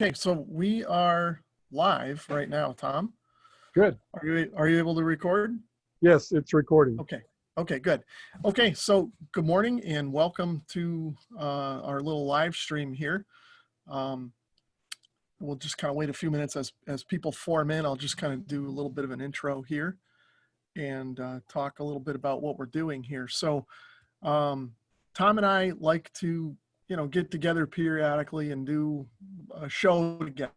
Okay, so we are live right now, Tom. Good. Are you able to record? Yes, it's recording. Okay. Okay, good. Okay, so good morning and welcome to our little live stream here. Um, we'll just kind of wait a few minutes as people form in. I'll just kind of do a little bit of an intro here and talk a little bit about what we're doing here. So Tom and I like to, get together periodically and do a show together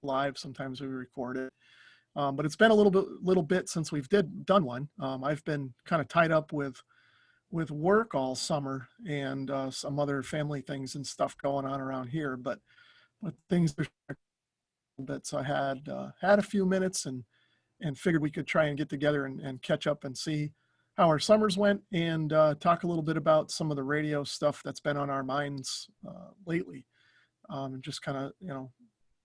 live. Sometimes we record it. But it's been a little bit since we've done one. I've been kind of tied up with work all summer and some other family things and stuff going on around here. But things are a bit. So I had a few minutes and figured we could try and get together and catch up and see how our summers went and talk a little bit about some of the radio stuff that's been on our minds lately. And just kind of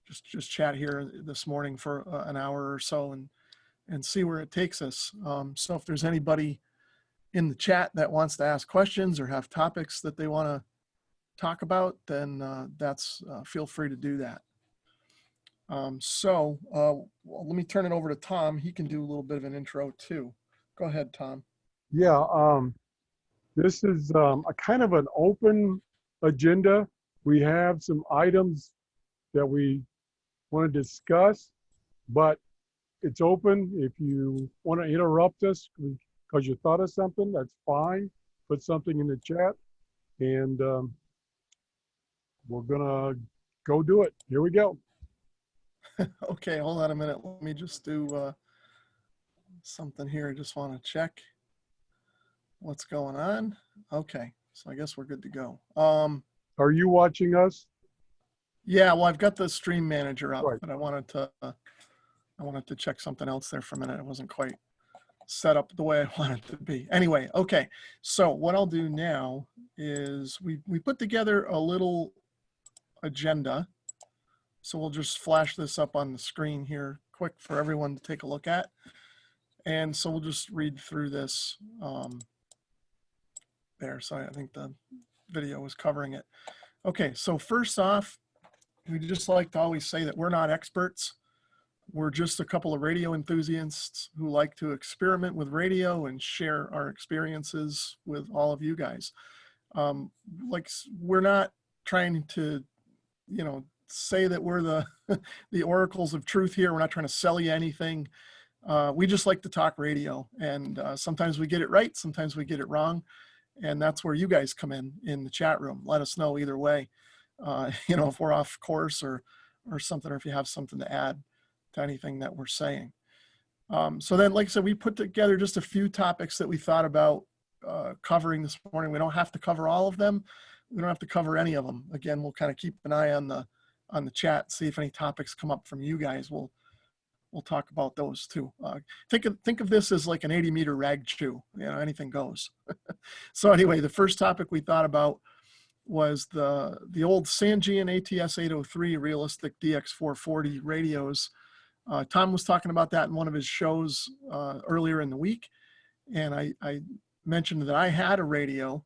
just chat here this morning for an hour or so and see where it takes us. So if there's anybody in the chat that wants to ask questions or have topics that they want to talk about, then feel free to do that. Well, let me turn it over to Tom. He can do a little bit of an intro too. Go ahead, Tom. Yeah, this is a kind of an open agenda. We have some items that we want to discuss, but it's open. If you want to interrupt us because you thought of something, that's fine. Put something in the chat, and we're gonna go do it. Here we go. Okay, hold on a minute. Let me just do something here. I just want to check what's going on. Okay, so I guess we're good to go. Are you watching us? Yeah, well, I've got the stream manager up, Right. but I wanted to check something else there for a minute. It wasn't quite set up the way I wanted it to be. Anyway, okay. So what I'll do now is we put together a little agenda. So we'll just flash this up on the screen here quick for everyone to take a look at. And so we'll just read through this there. So I think the video was covering it. Okay, so first off, we just like to always say that we're not experts. We're just a couple of radio enthusiasts who like to experiment with radio and share our experiences with all of you guys. We're not trying to, say that we're the the oracles of truth here. We're not trying to sell you anything. We just like to talk radio, and sometimes we get it right, sometimes we get it wrong, and that's where you guys come in the chat room. Let us know either way, if we're off course or something, or if you have something to add to anything that we're saying. So then, like I said, we put together just a few topics that we thought about covering this morning. We don't have to cover all of them. We don't have to cover any of them. Again, we'll kind of keep an eye on the chat, see if any topics come up from you guys. We'll talk about those too. Think of this as like an 80-meter rag chew. Anything goes. So anyway, the first topic we thought about was the old Sangean ATS 803 realistic DX440 radios. Tom was talking about that in one of his shows earlier in the week, and I mentioned that I had a radio,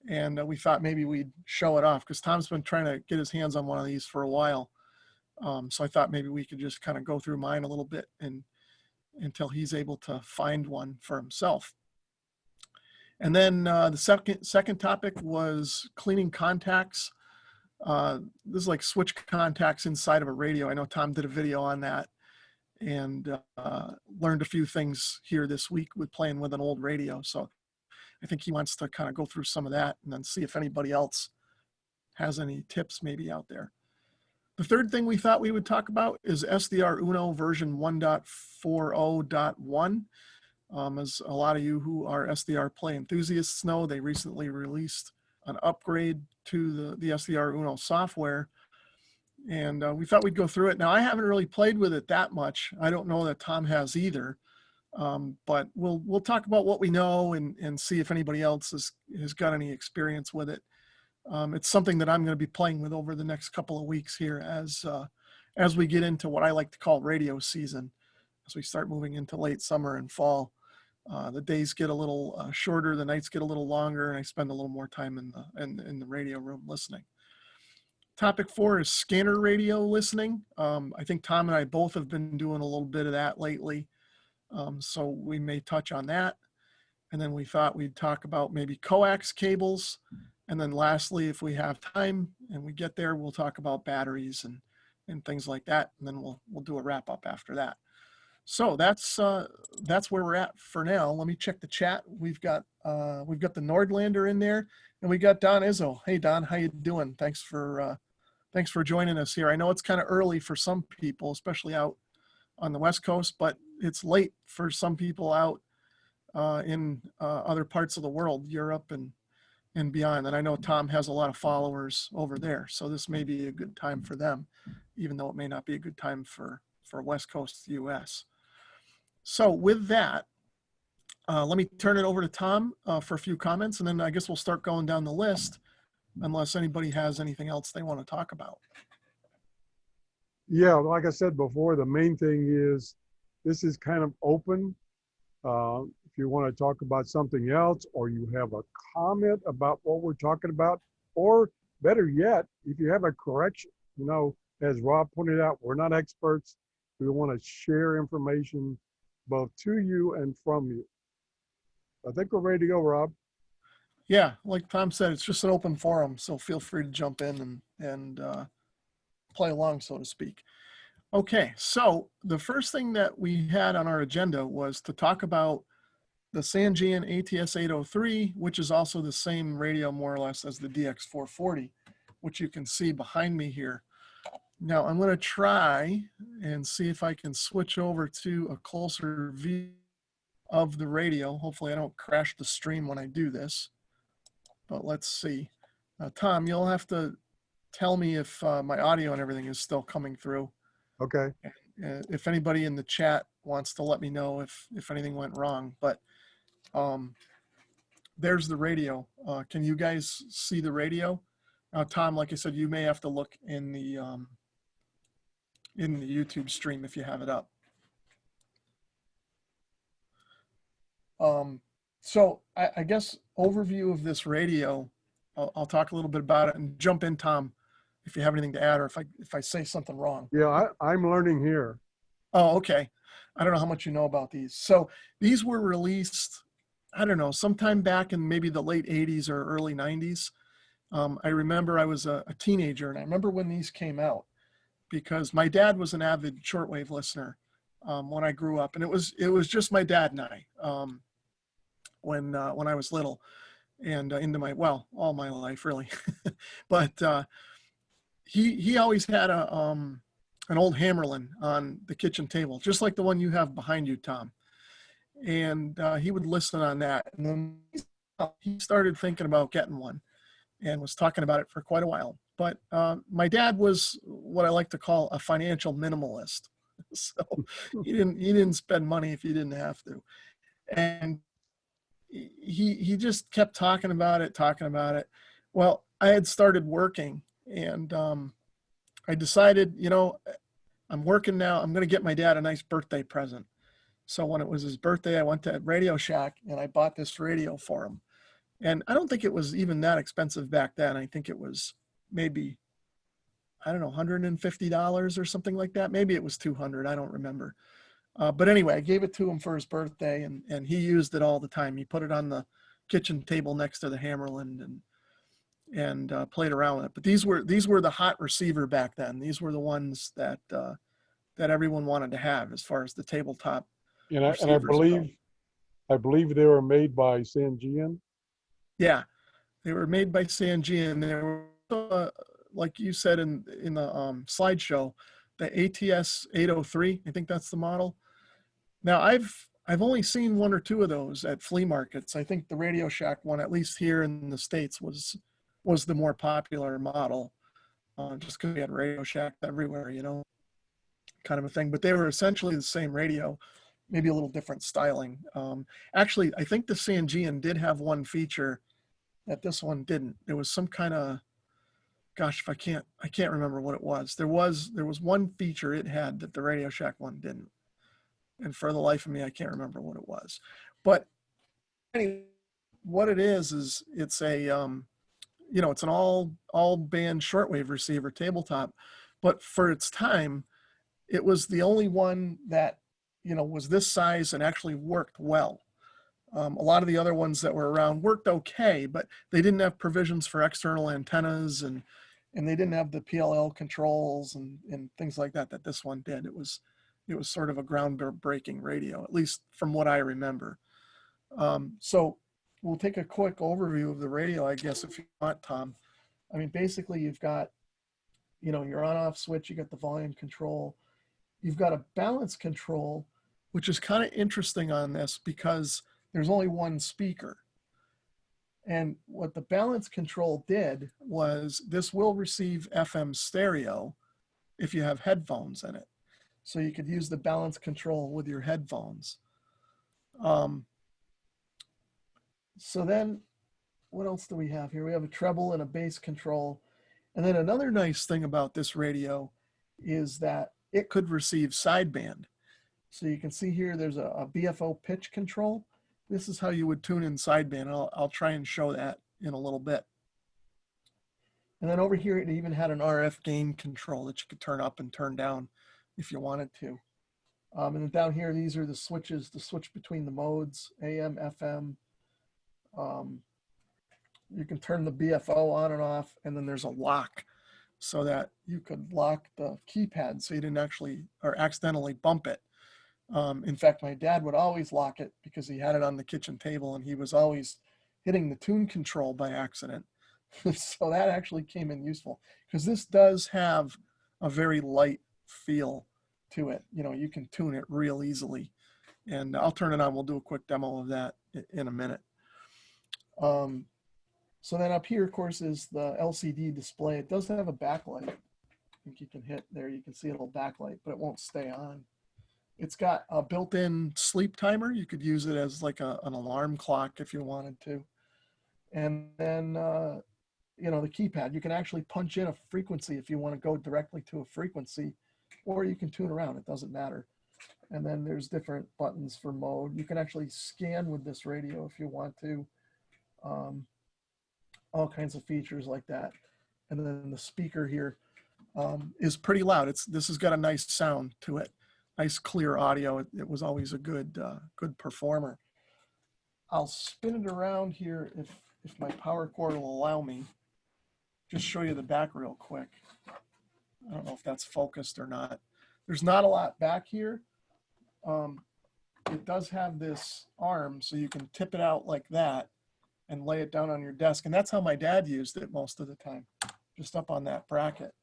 and we thought maybe we'd show it off because Tom's been trying to get his hands on one of these for a while. So I thought maybe we could just kind of go through mine a little bit and until he's able to find one for himself. And then the second topic was cleaning contacts. This is like switch contacts inside of a radio. I know Tom did a video on that and learned a few things here this week with playing with an old radio. So I think he wants to kind of go through some of that and then see if anybody else has any tips maybe out there. The third thing we thought we would talk about is SDR Uno version 1.40.1. As a lot of you who are SDR play enthusiasts know, they recently released an upgrade to the SDR Uno software. And we thought we'd go through it. Now, I haven't really played with it that much. I don't know that Tom has either. But we'll talk about what we know and see if anybody else has got any experience with it. It's something that I'm going to be playing with over the next couple of weeks here as we get into what I like to call radio season. As we start moving into late summer and fall, the days get a little shorter, the nights get a little longer, and I spend a little more time in the radio room listening. Topic 4 is scanner radio listening. I think Tom and I both have been doing a little bit of that lately. So we may touch on that. And then we thought we'd talk about maybe coax cables. And then lastly, if we have time and we get there, we'll talk about batteries and things like that. And then we'll do a wrap up after that. So that's where we're at for now. Let me check the chat. We've got the Nordlander in there, and we got Don Izzo. Hey Don, how you doing? Thanks for joining us here. I know it's kind of early for some people, especially out on the West Coast, but it's late for some people out in other parts of the world, Europe and beyond. And I know Tom has a lot of followers over there, so this may be a good time for them, even though it may not be a good time for West Coast US. So with that, let me turn it over to Tom for a few comments, and then I guess we'll start going down the list unless anybody has anything else they want to talk about. Yeah, like I said before, the main thing is this is kind of open. If you want to talk about something else, or you have a comment about what we're talking about, or better yet, if you have a correction, as Rob pointed out, we're not experts. We want to share information both to you and from you. I think we're ready to go, Rob. Yeah, like Tom said, it's just an open forum, so feel free to jump in and play along, so to speak. Okay, so the first thing that we had on our agenda was to talk about the Sangean ATS 803, which is also the same radio more or less as the DX440, which you can see behind me here. Now I'm going to try and see if I can switch over to a closer view of the radio. Hopefully I don't crash the stream when I do this, but let's see. Tom, you'll have to tell me if my audio and everything is still coming through. Okay. If anybody in the chat wants to let me know if anything went wrong, but there's the radio. Can you guys see the radio? Tom, like I said, you may have to look in the YouTube stream if you have it up. So I guess overview of this radio, I'll talk a little bit about it and jump in, Tom, if you have anything to add or if I say something wrong. Yeah, I'm learning here. Oh, okay. I don't know how much you know about these. So these were released, I don't know, sometime back in maybe the late 80s or early 90s. I remember I was a teenager, and I remember when these came out because my dad was an avid shortwave listener when I grew up, and it was just my dad and I when I was little and into all my life really. But he always had an old Hammerlin on the kitchen table, just like the one you have behind you, Tom. And he would listen on that. And then he started thinking about getting one and was talking about it for quite a while. But my dad was what I like to call a financial minimalist. So he didn't spend money if he didn't have to. And he just kept talking about it. Well, I had started working, and I decided, I'm working now. I'm going to get my dad a nice birthday present. So when it was his birthday, I went to Radio Shack and I bought this radio for him. And I don't think it was even that expensive back then. I think it was maybe, I don't know, $150 or something like that. Maybe it was 200. I don't remember. But anyway, I gave it to him for his birthday, and he used it all the time. He put it on the kitchen table next to the Hammerland and played around with it. But these were the hot receiver back then. These were the ones that everyone wanted to have as far as the tabletop. And I believe they were made by Sangean. Yeah, they were made by Sangean. They were like you said in the slideshow, the ATS 803. I think that's the model. Now I've only seen one or two of those at flea markets. I think the Radio Shack one, at least here in the States, was the more popular model, just because we had Radio Shack everywhere, kind of a thing. But they were essentially the same radio, maybe a little different styling. Actually, I think the Sangean did have one feature that this one didn't. There was some kind of, gosh, if I can't remember what it was. There was one feature it had that the Radio Shack one didn't. And for the life of me, I can't remember what it was. But anyway, what it is it's you know, it's an all band shortwave receiver tabletop, but for its time, it was the only one that, you know, was this size and actually worked well. A lot of the other ones that were around worked okay, but they didn't have provisions for external antennas, and they didn't have the PLL controls and things like that that this one did. It was sort of a groundbreaking radio, at least from what I remember. So we'll take a quick overview of the radio, I guess, if you want, Tom. I mean, basically, you've got, you know, your on-off switch, you got the volume control, you've got a balance control, which is kind of interesting on this because there's only one speaker. And what the balance control did was this will receive FM stereo if you have headphones in it. So you could use the balance control with your headphones. So then what else do we have here? We have a treble and a bass control. And then another nice thing about this radio is that it could receive sideband. So you can see here, there's a BFO pitch control. This is how you would tune in sideband. I'll try and show that in a little bit. And then over here, it even had an RF gain control that you could turn up and turn down if you wanted to. And then down here, these are the switches to switch between the modes, AM, FM. You can turn the BFO on and off, and then there's a lock so that you could lock the keypad so you didn't actually or accidentally bump it. In fact, my dad would always lock it because he had it on the kitchen table and he was always hitting the tune control by accident. So that actually came in useful because this does have a very light feel to it. You know, you can tune it real easily. And I'll turn it on. We'll do a quick demo of that in a minute. So then up here, of course, is the LCD display. It does have a backlight. I think you can hit there. You can see a little backlight, but it won't stay on. It's got a built-in sleep timer. You could use it as like an alarm clock if you wanted to. And then, you know, the keypad, you can actually punch in a frequency if you want to go directly to a frequency, or you can tune around. It doesn't matter. And then there's different buttons for mode. You can actually scan with this radio if you want to. All kinds of features like that. And then the speaker here is pretty loud. This has got a nice sound to it. Nice clear audio. It was always a good performer. I'll spin it around here if my power cord will allow me. Just show you the back real quick. I don't know if that's focused or not. There's not a lot back here. It does have this arm, so you can tip it out like that and lay it down on your desk. And that's how my dad used it most of the time, just up on that bracket.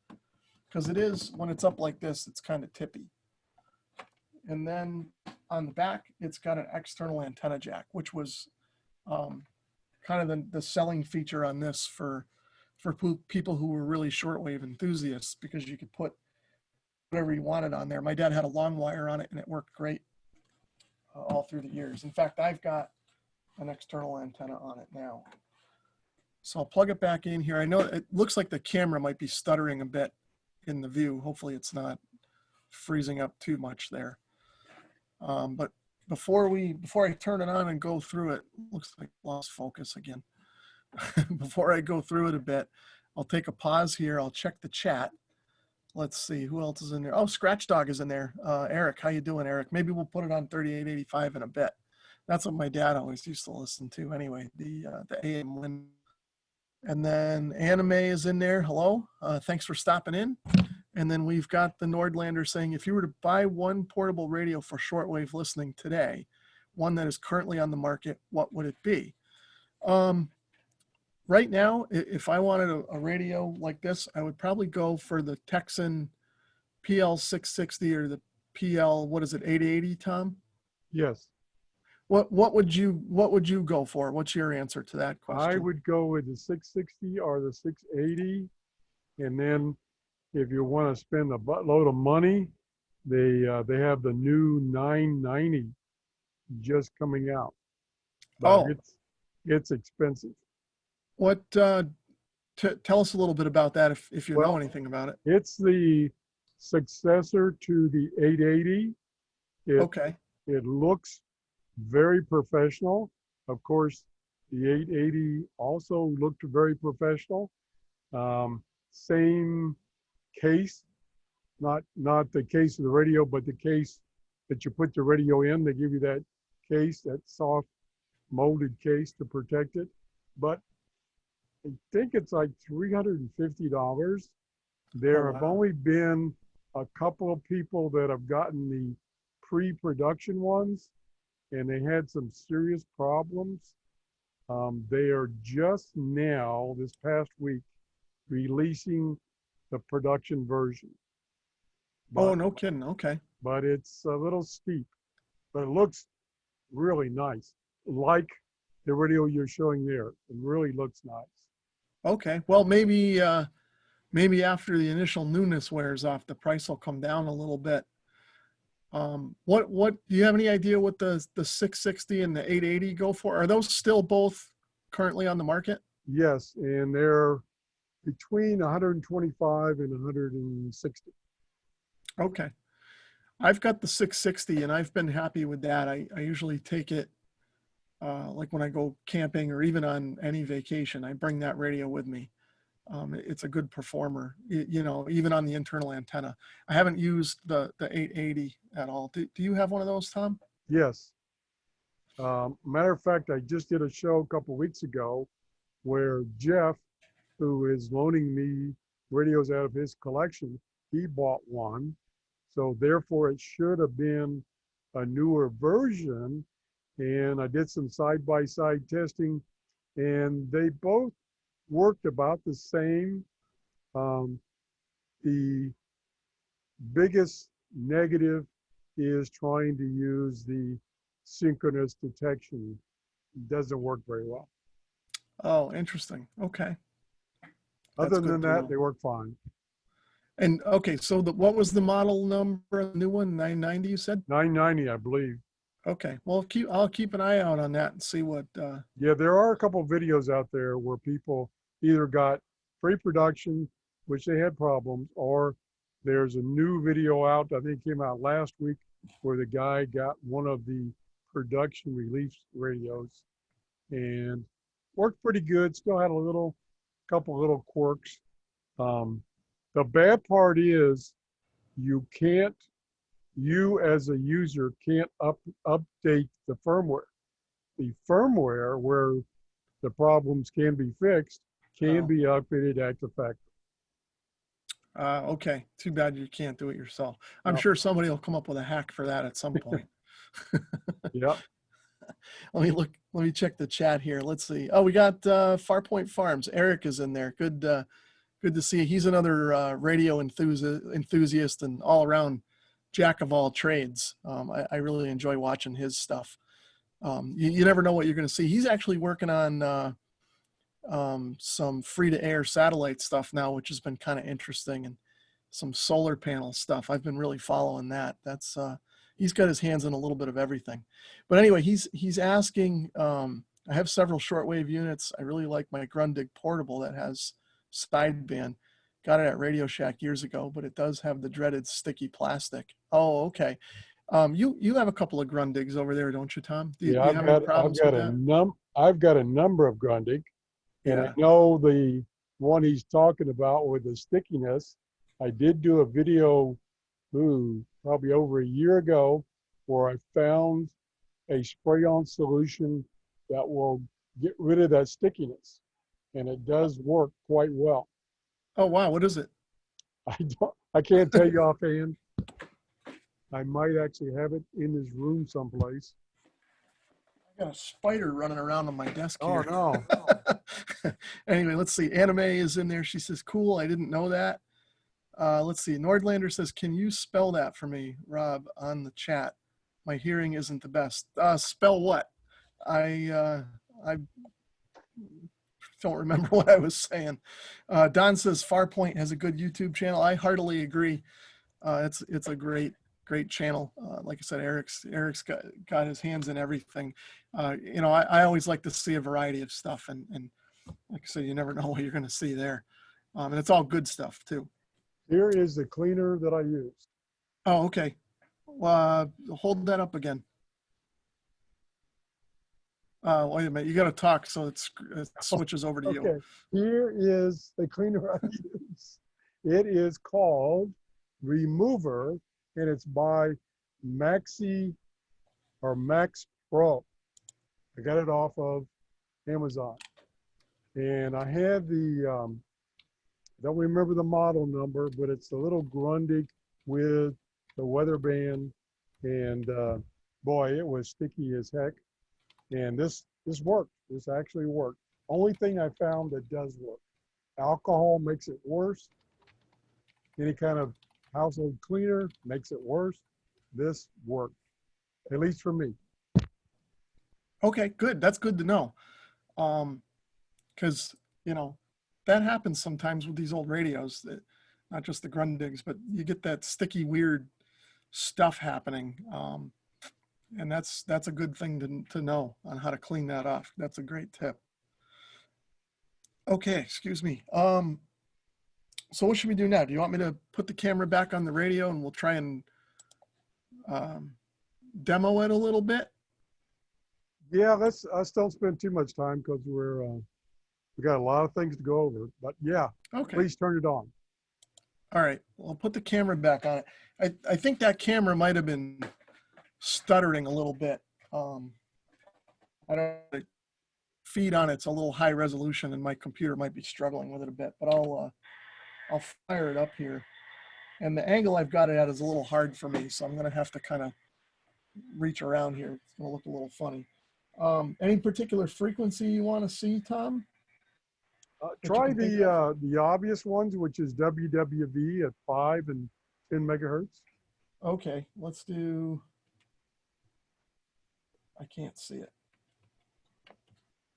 Because it is, when it's up like this, it's kind of tippy. And then on the back, it's got an external antenna jack, which was kind of the selling feature on this for people who were really shortwave enthusiasts, because you could put whatever you wanted on there. My dad had a long wire on it, and it worked great all through the years. In fact, I've got an external antenna on it now. So I'll plug it back in here. I know it looks like the camera might be stuttering a bit in the view. Hopefully it's not freezing up too much there. But before I turn it on and go through it, looks like I lost focus again. Before I go through it a bit, I'll take a pause here. I'll check the chat. Let's see who else is in there. Oh, Scratch Dog is in there. Eric, how you doing, Eric? Maybe we'll put it on 3885 in a bit. That's what my dad always used to listen to anyway, the AM wind. And then Anime is in there. Hello. Thanks for stopping in. And then we've got the Nordlander saying, if you were to buy one portable radio for shortwave listening today, one that is currently on the market, what would it be? Right now, if I wanted a radio like this, I would probably go for the Texan PL660 or the PL, what is it, 880, Tom? Yes. What would you go for? What's your answer to that question? I would go with the 660 or the 680. And then if you want to spend a buttload of money, they have the new 990 just coming out. But it's expensive. What tell us a little bit about that if you know anything about it. It's the successor to the 880. Okay. It looks very professional. Of course, The 880 also looked very professional. Same case, not the case of the radio, but the case that you put the radio in. They give you that case, that soft molded case to protect it. But I think it's like $350. Oh, There have wow. only been a couple of people that have gotten the pre-production ones, and they had some serious problems. They are just now, this past week, releasing the production version. Oh, But no kidding. Okay. but it's a little steep, but it looks really nice, like the radio you're showing there. It really looks nice. Okay. Well, maybe after the initial newness wears off, the price will come down a little bit. What do you have any idea what the 660 and the 880 go for? Are those still both currently on the market? Yes, and they're between 125 and 160. Okay. I've got the 660 and I've been happy with that. I usually take it like when I go camping or even on any vacation, I bring that radio with me. It's a good performer, you know, even on the internal antenna. I haven't used the 880 at all. Do you have one of those, Tom? Yes. Matter of fact, I just did a show a couple weeks ago where Jeff, who is loaning me radios out of his collection, he bought one. So therefore, it should have been a newer version. And I did some side-by-side testing, and they both worked about the same. Um, the biggest negative is trying to use the synchronous detection. It doesn't work very well. Oh, interesting. Okay. That's Other than good to that, know. they work fine. And okay, so what was the model number of the new one? 990, you said? 990, I believe. Okay. Well, I'll keep an eye out on that and see what Yeah, there are a couple of videos out there where people either got pre-production, which they had problems, or there's a new video out, I think came out last week, where the guy got one of the production release radios and worked pretty good. Still had couple little quirks. Um, the bad part is you as a user can't update the firmware. The firmware where the problems can be fixed can oh, be updated at the factory. okay. Too bad you can't do it yourself. I'm No, sure somebody will come up with a hack for that at some point. yeah, Let me check the chat here. Let's see. Oh, we got Farpoint Farms. Eric is in there. Good to see you. He's another radio enthusiast and all around jack of all trades. I really enjoy watching his stuff. You never know what you're going to see. He's actually working on some free to air satellite stuff now, which has been kind of interesting, and some solar panel stuff. I've been really following that. That's he's got his hands in a little bit of everything. But anyway, he's asking. I have several shortwave units. I really like my Grundig portable that has sideband. Got it at Radio Shack years ago, but it does have the dreaded sticky plastic. Oh, okay. You have a couple of Grundigs over there, don't you, Tom? Do yeah. you have any problems with that? I've got a number of Grundig, and I Yeah. know the one he's talking about with the stickiness. I did do a video, probably over a year ago, where I found a spray-on solution that will get rid of that stickiness, and it does work quite well. Oh, wow. What is it? I can't tell you offhand. I might actually have it in this room someplace. I got a spider running around on my desk Oh here. no. Anyway, let's see. Anime is in there. She says, cool. I didn't know that. Let's see. Nordlander says, can you spell that for me, Rob, on the chat? My hearing isn't the best. Spell what? I don't remember what I was saying. Don says Farpoint has a good YouTube channel. I heartily agree. It's a great channel. Like I said, Eric's got his hands in everything. You know, I always like to see a variety of stuff, and like I said, you never know what you're going to see there, and it's all good stuff too. Here is the cleaner that I used. Oh, okay. Hold that up again. Wait a minute, you got to talk so it switches over to you. Okay, here is the cleaner I use. It is called Remover, and it's by Maxi or Max Pro. I got it off of Amazon. And I had the, don't remember the model number, but it's the little Grundig with the weather band. And boy, it was sticky as heck. And this worked. This actually worked. Only thing I found that does work. Alcohol makes it worse. Any kind of household cleaner makes it worse. This worked, at least for me. Okay, good. That's good to know. Because, you know, that happens sometimes with these old radios, that not just the Grundigs, but you get that sticky, weird stuff happening. And that's a good thing to know on how to clean that off. That's a great tip. Okay, excuse me. So what should we do now? Do you want me to put the camera back on the radio and we'll try and demo it a little bit? Yeah, let's don't spend too much time because we got a lot of things to go over. But yeah, Okay. please turn it on. All right. Well, I'll put the camera back on it. I think that camera might have been stuttering a little bit. I don't know, the feed on it's a little high resolution and my computer might be struggling with it a bit, but I'll fire it up here. And the angle I've got it at is a little hard for me, so I'm gonna have to kind of reach around here. It's gonna look a little funny. Any particular frequency you want to see, Tom? Try the obvious ones, which is WWV at 5 and 10 megahertz. Okay, let's do, I can't see it. I'm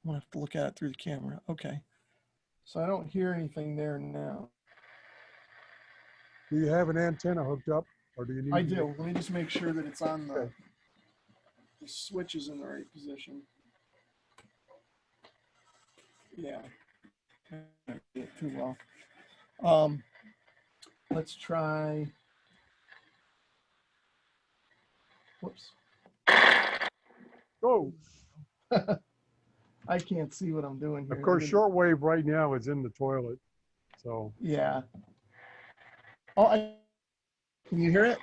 gonna have to look at it through the camera. Okay. So I don't hear anything there now. Do you have an antenna hooked up, or do you need? I do. Let me just make sure that it's on Okay. the switch is in the right position. Yeah. Can't see it too well. Let's try. Whoops. Oh, I can't see what I'm doing here. of course, shortwave right now is in the toilet. So yeah. Oh, can you hear it?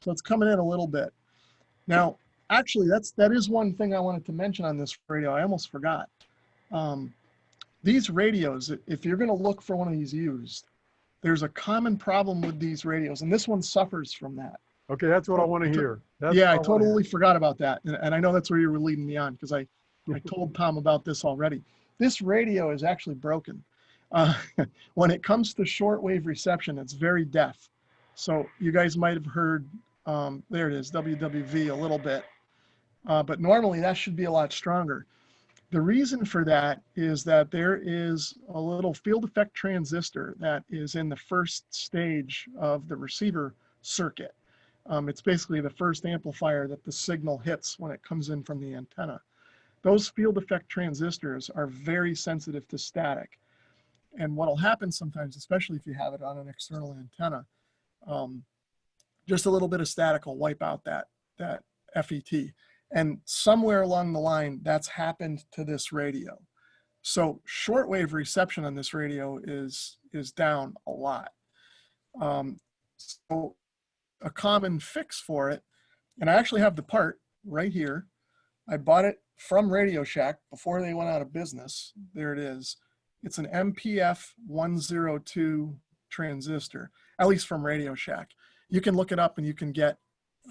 So it's coming in a little bit. Now, actually, that is one thing I wanted to mention on this radio. I almost forgot. These radios, if you're going to look for one of these used, there's a common problem with these radios, and this one suffers from that. okay, that's what I want to hear. Yeah, I totally forgot about that, and I know that's where you were leading me on because I told Tom about this already. This radio is actually broken. When it comes to shortwave reception, it's very deaf. So you guys might have heard, there it is, WWV a little bit, but normally that should be a lot stronger. The reason for that is that there is a little field effect transistor that is in the first stage of the receiver circuit. It's basically the first amplifier that the signal hits when it comes in from the antenna. Those field effect transistors are very sensitive to static. And what'll happen sometimes, especially if you have it on an external antenna, just a little bit of static will wipe out that FET. And somewhere along the line, that's happened to this radio. So shortwave reception on this radio is down a lot. So a common fix for it, and I actually have the part right here. I bought it from Radio Shack before they went out of business. There it is. It's an MPF 102 transistor, at least from Radio Shack. You can look it up and you can get,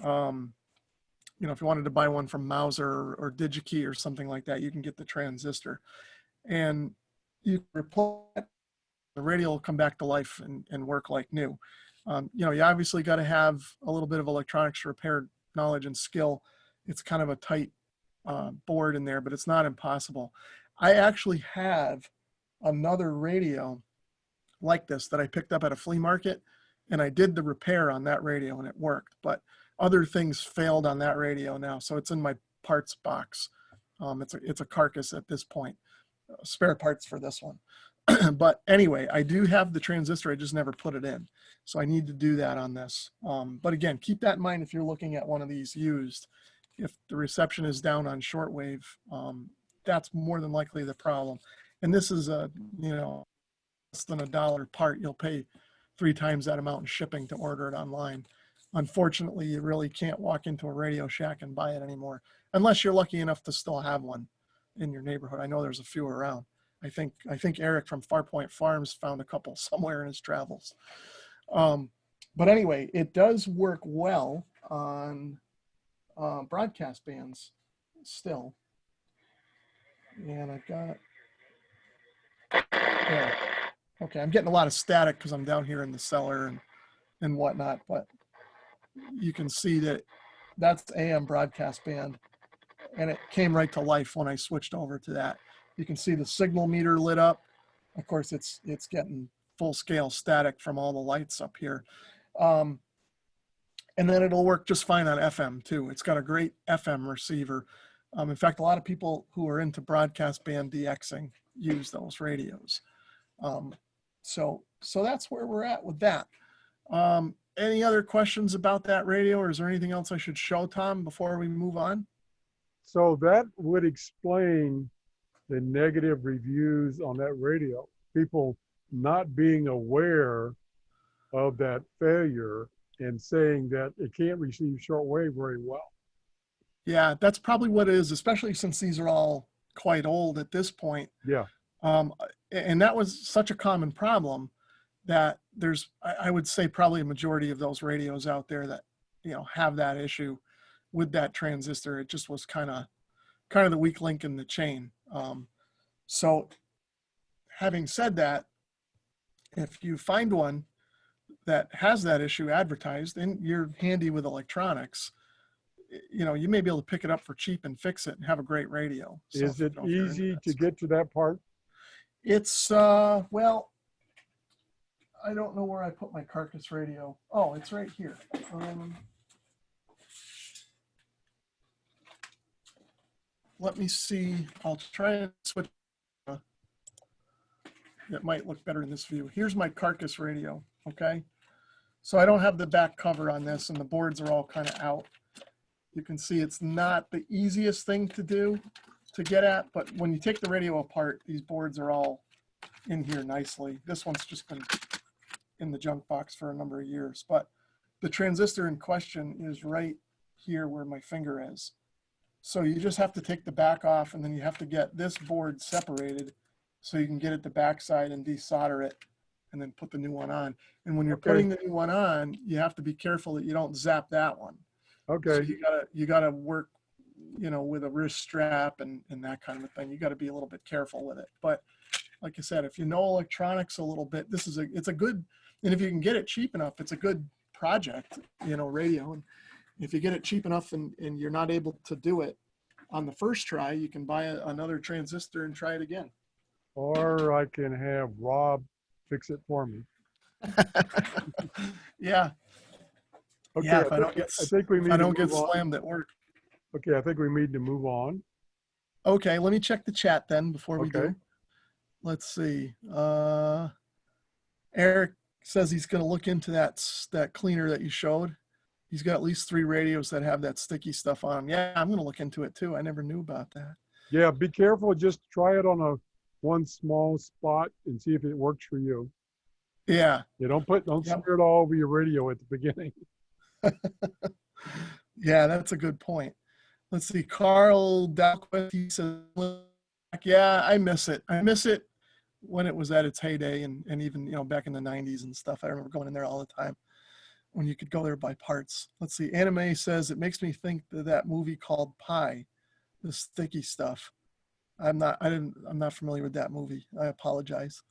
you know, if you wanted to buy one from Mauser or DigiKey or something like that, you can get the transistor. And you replace it, the radio will come back to life and work like new. You know, you obviously got to have a little bit of electronics repair knowledge and skill. It's kind of a tight board in there, but it's not impossible. I actually have another radio like this that I picked up at a flea market, and I did the repair on that radio and it worked, but other things failed on that radio now. So it's in my parts box. It's a carcass at this point, spare parts for this one. But anyway, I do have the transistor. I just never put it in. So I need to do that on this. But again, keep that in mind if you're looking at one of these used. If the reception is down on shortwave, that's more than likely the problem. And this is a, you know, less than $1 part. You'll pay 3 times that amount in shipping to order it online. Unfortunately, you really can't walk into a Radio Shack and buy it anymore, unless you're lucky enough to still have one in your neighborhood. I know there's a few around. I think Eric from Farpoint Farms found a couple somewhere in his travels. But anyway, it does work well on broadcast bands still. And I've got, yeah. Okay, I'm getting a lot of static because I'm down here in the cellar and whatnot, but you can see that that's AM broadcast band, and it came right to life when I switched over to that. You can see the signal meter lit up. Of course, it's getting full scale static from all the lights up here. And then it'll work just fine on FM too. It's got a great FM receiver. In fact, a lot of people who are into broadcast band DXing use those radios. So that's where we're at with that. Any other questions about that radio, or is there anything else I should show, Tom, before we move on? So that would explain the negative reviews on that radio. People not being aware of that failure and saying that it can't receive shortwave very well. Yeah, that's probably what it is, especially since these are all quite old at this point. Yeah. And that was such a common problem that there's, I would say, probably a majority of those radios out there that, you know, have that issue with that transistor. It just was kind of the weak link in the chain. So having said that, if you find one that has that issue advertised and you're handy with electronics, you know, you may be able to pick it up for cheap and fix it and have a great radio. So Is it easy to get to that part? It's, well, I don't know where I put my carcass radio. Oh, it's right here. Let me see. I'll try and switch. It might look better in this view. Here's my carcass radio, okay? So I don't have the back cover on this and the boards are all kind of out. You can see it's not the easiest thing to do to get at, but when you take the radio apart, these boards are all in here nicely. This one's just been in the junk box for a number of years, but the transistor in question is right here where my finger is. So you just have to take the back off, and then you have to get this board separated so you can get at the backside and desolder it and then put the new one on. And when you're putting the new one on, you have to be careful that you don't zap that one. Okay. So you gotta work, you know, with a wrist strap and that kind of a thing. You got to be a little bit careful with it. But like I said, if you know electronics a little bit, it's a good, and if you can get it cheap enough, it's a good project, you know, radio. And if you get it cheap enough and you're not able to do it on the first try, you can buy another transistor and try it again. Or I can have Rob fix it for me. Yeah. Okay. Yeah, I think we need I don't to get move on. slammed at work. Okay, I think we need to move on. Okay, let me check the chat then before we Okay. do. Let's see. Eric says he's going to look into that cleaner that you showed. He's got at least 3 radios that have that sticky stuff on them. Yeah, I'm going to look into it too. I never knew about that. Yeah, be careful. Just try it on one small spot and see if it works for you. Yeah. You don't smear it all over your radio at the beginning. Yeah, that's a good point. Let's see. Carl Dalquist, he says, yeah, I miss it. I miss it when it was at its heyday and even, you know, back in the 90s and stuff. I remember going in there all the time when you could go there by parts. Let's see. Anime says it makes me think of that movie called Pie, the sticky stuff. I'm not familiar with that movie. I apologize.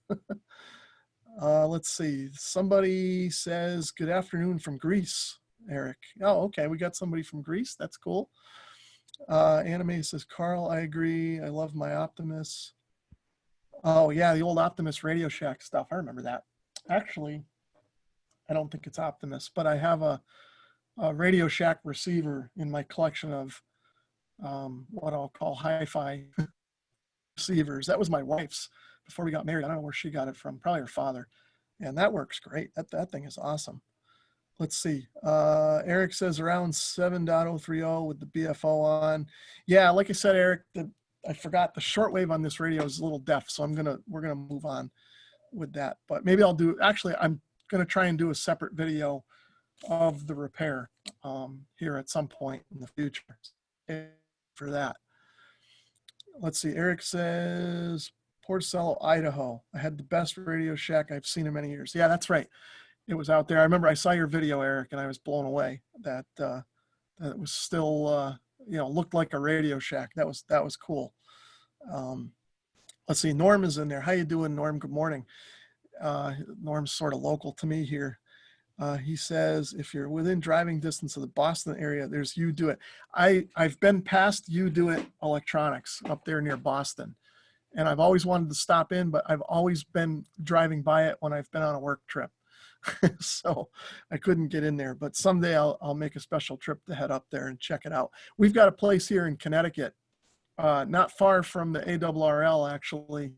Let's see. Somebody says, good afternoon from Greece, Eric. Oh, okay. We got somebody from Greece. That's cool. Anime says, Carl, I agree. I love my Optimus. Oh, yeah. The old Optimus Radio Shack stuff. I remember that. Actually, I don't think it's Optimus, but I have a Radio Shack receiver in my collection of what I'll call hi-fi receivers. That was my wife's before we got married. I don't know where she got it from, probably her father. And that works great. That thing is awesome. Let's see. Eric says around 7.030 with the BFO on. Yeah, like I said, Eric, I forgot the shortwave on this radio is a little deaf, so we're gonna move on with that. But maybe I'm gonna try and do a separate video of the repair here at some point in the future for that. Let's see. Eric says Porcello, Idaho. I had the best Radio Shack I've seen in many years. Yeah, that's right. It was out there. I remember I saw your video, Eric, and I was blown away that that it was still looked like a Radio Shack. That was cool. Let's see. Norm is in there. How you doing, Norm? Good morning. Norm's sort of local to me here. He says, if you're within driving distance of the Boston area, there's You Do It. I've been past You Do It Electronics up there near Boston, and I've always wanted to stop in, but I've always been driving by it when I've been on a work trip. So I couldn't get in there, but someday I'll make a special trip to head up there and check it out. We've got a place here in Connecticut, not far from the ARRL, actually.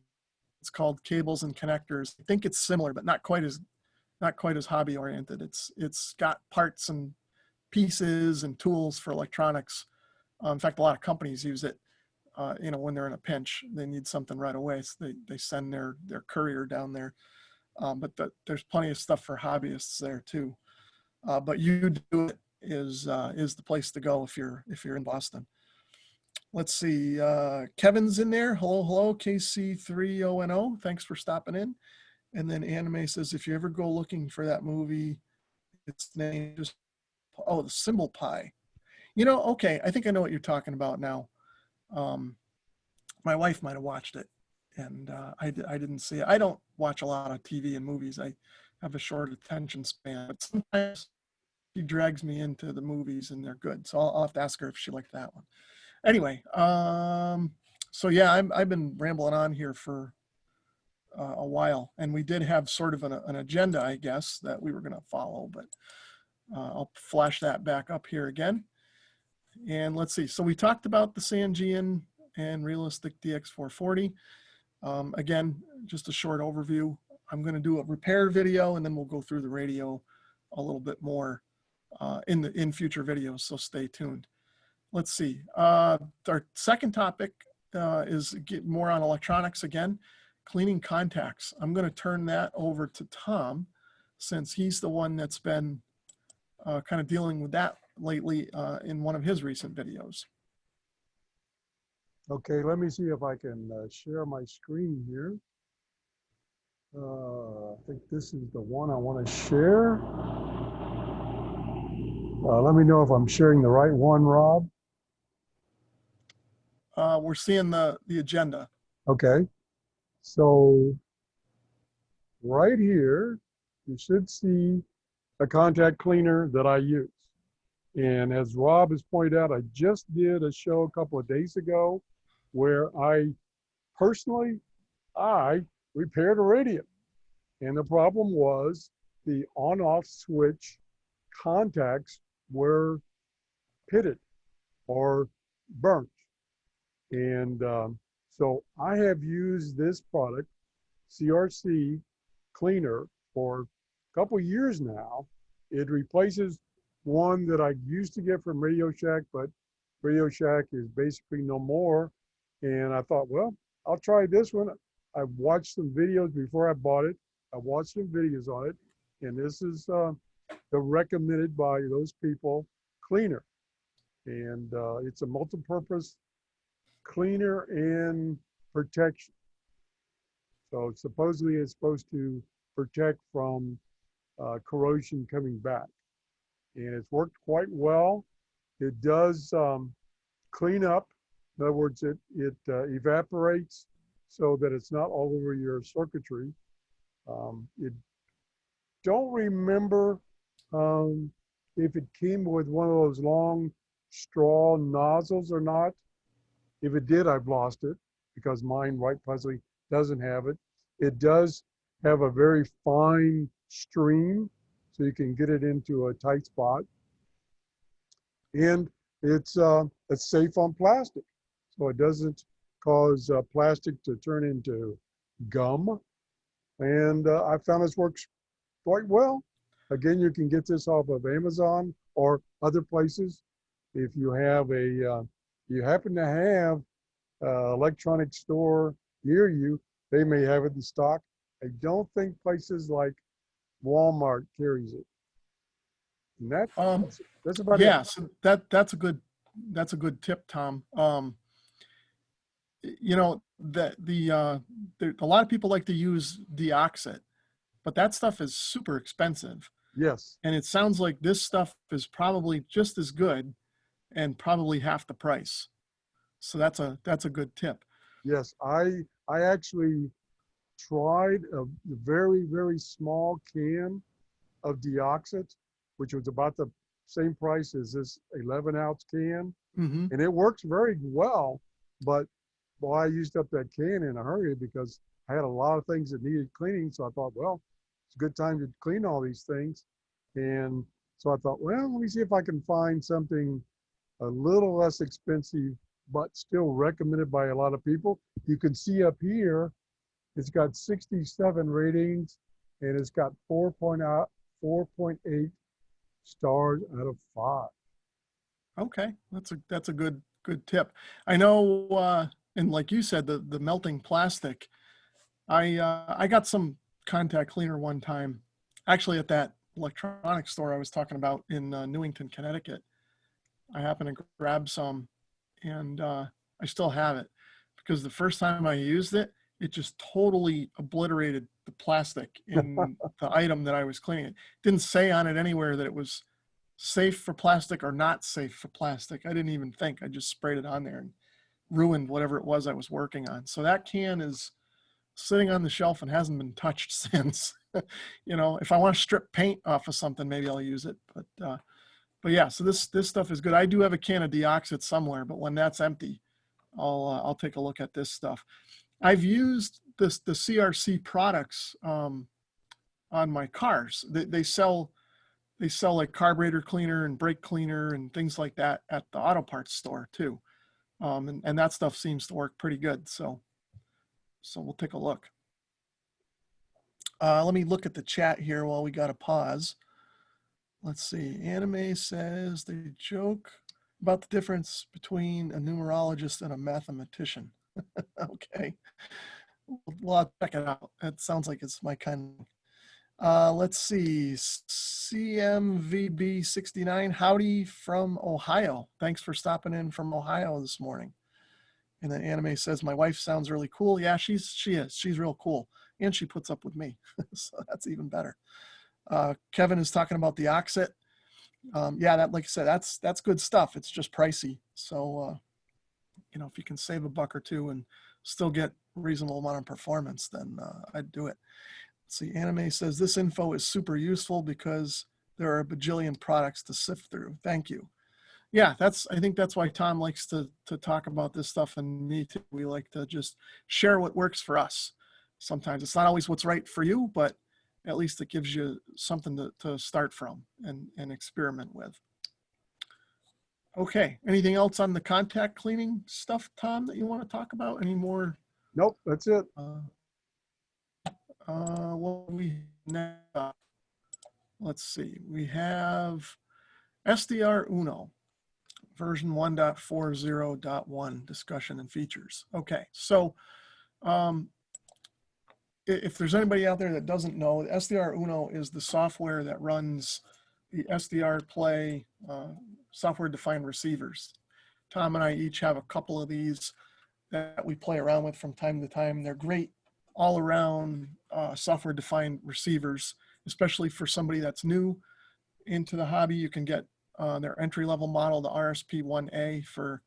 It's called Cables and Connectors. I think it's similar, but not quite as hobby oriented. It's got parts and pieces and tools for electronics. In fact, a lot of companies use it. When they're in a pinch, they need something right away, so they send their courier down there. But there's plenty of stuff for hobbyists there too. But You Do It is the place to go if you're in Boston. Let's see. Kevin's in there. Hello, KC30NO. Thanks for stopping in. And then Anime says, if you ever go looking for that movie, its name just, the Symbol Pie. Okay, I think I know what you're talking about now. My wife might have watched it, and I didn't see it. I don't watch a lot of TV and movies. I have a short attention span, but sometimes she drags me into the movies and they're good. So I'll have to ask her if she liked that one. Anyway, so yeah, I've been rambling on here for a while, and we did have sort of an agenda, I guess, that we were going to follow, but I'll flash that back up here again. And let's see. So we talked about the Sangean and Realistic DX440. Again, just a short overview. I'm going to do a repair video, and then we'll go through the radio a little bit more in future videos, so stay tuned. Let's see. Our second topic is more on electronics again, cleaning contacts. I'm going to turn that over to Tom, since he's the one that's been kind of dealing with that lately in one of his recent videos. Okay, let me see if I can share my screen here. I think this is the one I want to share. Let me know if I'm sharing the right one, Rob. We're seeing the agenda. Okay, so right here, you should see a contact cleaner that I use. And as Rob has pointed out, I just did a show a couple of days ago where I repaired a radio. And the problem was the on-off switch contacts were pitted or burnt. And so I have used this product, CRC cleaner, for a couple of years now. It replaces one that I used to get from Radio Shack, but Radio Shack is basically no more. And I thought, well, I'll try this one. I watched some videos before I bought it. I watched some videos on it, and this is the recommended by those people cleaner. And it's a multi-purpose cleaner and protection. So supposedly it's supposed to protect from corrosion coming back. And it's worked quite well. It does clean up. In other words, it evaporates so that it's not all over your circuitry. Don't remember if it came with one of those long straw nozzles or not. If it did, I've lost it because mine right puzzly doesn't have it. It does have a very fine stream, so you can get it into a tight spot. And it's safe on plastic, so it doesn't cause plastic to turn into gum. And I found this works quite well. Again, you can get this off of Amazon or other places. If you have you happen to have electronic store near you, they may have it in stock. I don't think places like Walmart carries it. And Um, that's about it. yeah, so that's a good tip, Tom. You know, a lot of people like to use deoxit, but that stuff is super expensive. Yes, And it sounds like this stuff is probably just as good and probably half the price. So that's a good tip. yes. I actually tried a very, very small can of deoxit, which was about the same price as this 11-ounce can. Hmm. And it works very well. But boy, I used up that can in a hurry because I had a lot of things that needed cleaning. So I thought, well, it's a good time to clean all these things. And so I thought, well, let me see if I can find something a little less expensive, but still recommended by a lot of people. You can see up here, it's got 67 ratings and it's got 4.8 stars out of 5. Okay, that's a good tip. I know, and like you said, the melting plastic. I got some contact cleaner one time, actually at that electronics store I was talking about in Newington, Connecticut. I happened to grab some, and I still have it because the first time I used it, it just totally obliterated the plastic in the item that I was cleaning. It didn't say on it anywhere that it was safe for plastic or not safe for plastic. I didn't even think. I just sprayed it on there and ruined whatever it was I was working on. So that can is sitting on the shelf and hasn't been touched since. You know, if I want to strip paint off of something, maybe I'll use it. But yeah, so this stuff is good. I do have a can of deoxit somewhere, but when that's empty, I'll take a look at this stuff. I've used the CRC products on my cars. They sell like carburetor cleaner and brake cleaner and things like that at the auto parts store too. And that stuff seems to work pretty good. So we'll take a look. Let me look at the chat here while we got a pause. Let's see. Anime says they joke about the difference between a numerologist and a mathematician. Okay. Well, I'll check it out. It sounds like it's my kind of. Let's see. CMVB69. Howdy from Ohio. Thanks for stopping in from Ohio this morning. And then Anime says, my wife sounds really cool. Yeah, she is. She's real cool. And she puts up with me. So that's even better. Kevin is talking about the oxit. Yeah, that, like I said, that's good stuff. It's just pricey. So, if you can save a buck or two and still get reasonable amount of performance, then I'd do it. Let's see, Anime says this info is super useful because there are a bajillion products to sift through. Thank you. Yeah, I think that's why Tom likes to talk about this stuff, and me too. We like to just share what works for us. Sometimes it's not always what's right for you, but at least it gives you something to start from and experiment with. Okay, anything else on the contact cleaning stuff, Tom, that you want to talk about? Any more? Nope, that's it. What we now? Let's see. We have SDR Uno. Version 1.40.1 discussion and features. Okay, so if there's anybody out there that doesn't know, SDR Uno is the software that runs the SDR Play software-defined receivers. Tom and I each have a couple of these that we play around with from time to time. They're great all-around software-defined receivers, especially for somebody that's new into the hobby. You can get their entry-level model, the RSP1A, for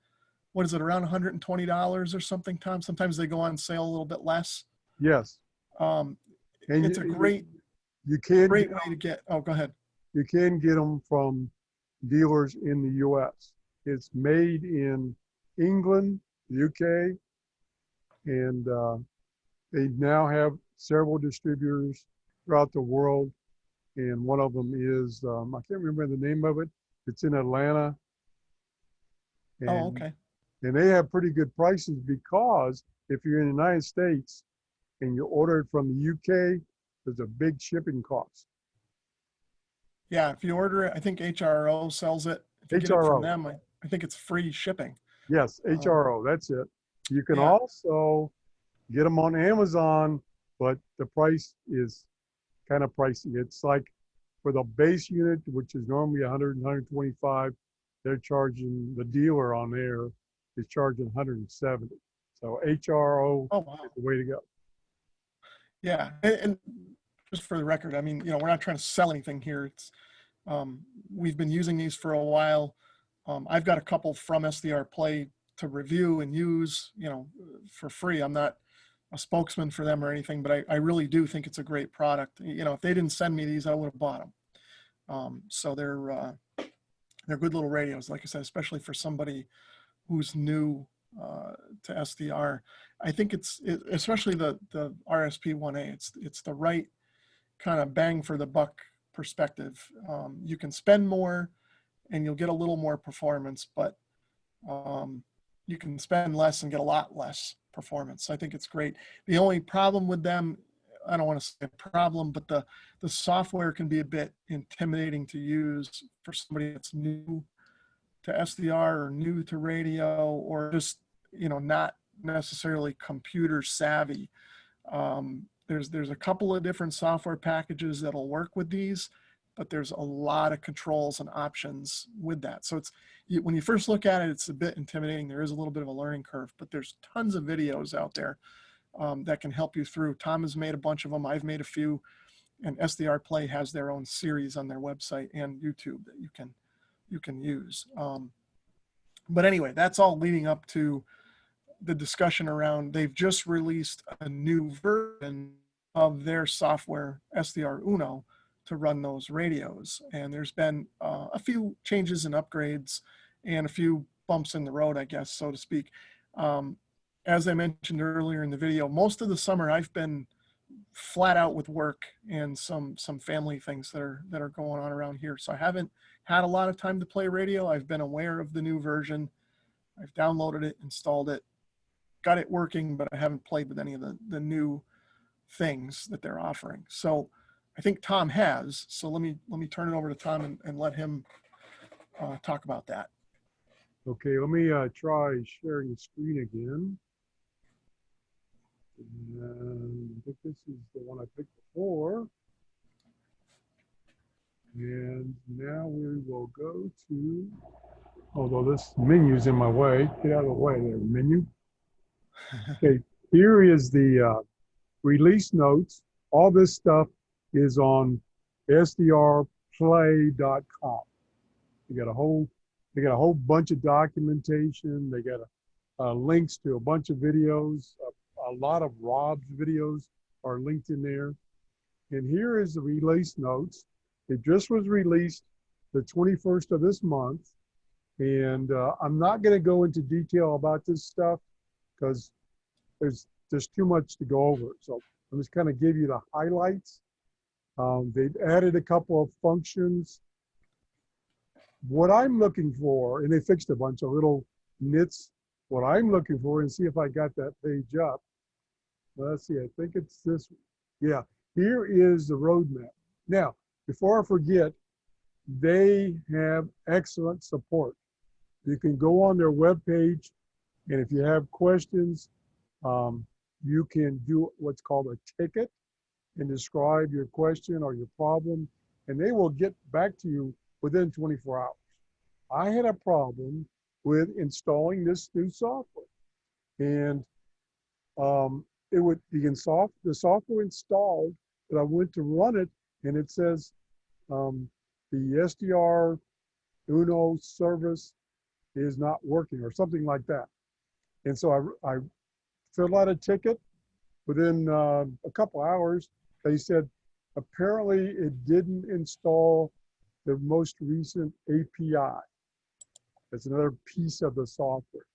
what is it, around $120 or something, Tom? Sometimes they go on sale a little bit less. Yes. And it's a you can great way to get. Oh, go ahead. You can get them from dealers in the U.S. It's made in England, UK, and they now have several distributors throughout the world. And one of them is, I can't remember the name of it. It's in Atlanta. And, Oh, okay. And they have pretty good prices because if you're in the United States and you order it from the UK, there's a big shipping cost. Yeah, if you order it, I think HRO sells it. If you get it from HRO, them, I think it's free shipping. yes, Um, HRO, that's it. You can yeah. also get them on Amazon, but the price is kind of pricey. It's like for the base unit, which is normally 100 and 125, they're charging, the dealer on there is charging 170. So HRO Oh, wow. is the way to go. Yeah. And just for the record, I mean, we're not trying to sell anything here. We've been using these for a while. I've got a couple from SDR Play to review and use, for free. I'm not a spokesman for them or anything, but I really do think it's a great product. If they didn't send me these, I would have bought them. So they're good little radios, like I said, especially for somebody who's new to SDR. I think especially the RSP-1A. It's the right kind of bang for the buck perspective. You can spend more and you'll get a little more performance, but you can spend less and get a lot less performance. I think it's great. The only problem with them, I don't want to say a problem, but the software can be a bit intimidating to use for somebody that's new to SDR or new to radio, or just, not necessarily computer savvy. There's a couple of different software packages that'll work with these, but there's a lot of controls and options with that. So when you first look at it, it's a bit intimidating. There is a little bit of a learning curve, but there's tons of videos out there that can help you through. Tom has made a bunch of them. I've made a few, and SDR Play has their own series on their website and YouTube that you can use. But anyway, that's all leading up to the discussion around, they've just released a new version of their software, SDR Uno, to run those radios. And there's been a few changes and upgrades and a few bumps in the road, I guess, so to speak. As I mentioned earlier in the video, most of the summer I've been flat out with work and some family things that are going on around here. So I haven't had a lot of time to play radio. I've been aware of the new version. I've downloaded it, installed it, got it working, but I haven't played with any of the new things that they're offering. So I think Tom has. So let me turn it over to Tom and let him talk about that. Okay, let me try sharing the screen again. And I think this is the one I picked before. And now we will go to, although this menu's in my way, get out of the way there, menu. Okay, here is the release notes. All this stuff is on sdrplay.com. They got a whole bunch of documentation. They got links to a bunch of videos. A lot of Rob's videos are linked in there. And here is the release notes. It just was released the 21st of this month. And I'm not going to go into detail about this stuff because there's too much to go over. So I'm just kind of give you the highlights. They've added a couple of functions. What I'm looking for, and they fixed a bunch of little nits, what I'm looking for, and see if I got that page up. Let's see, I think it's this one. Yeah, here is the roadmap. Now, before I forget, they have excellent support. You can go on their webpage, and if you have questions, you can do what's called a ticket and describe your question or your problem, and they will get back to you within 24 hours. I had a problem with installing this new software, and the software installed, but I went to run it, and it says the SDR Uno service is not working or something like that. And so I filled out a ticket. Within a couple hours, they said apparently it didn't install the most recent API. That's another piece of the software.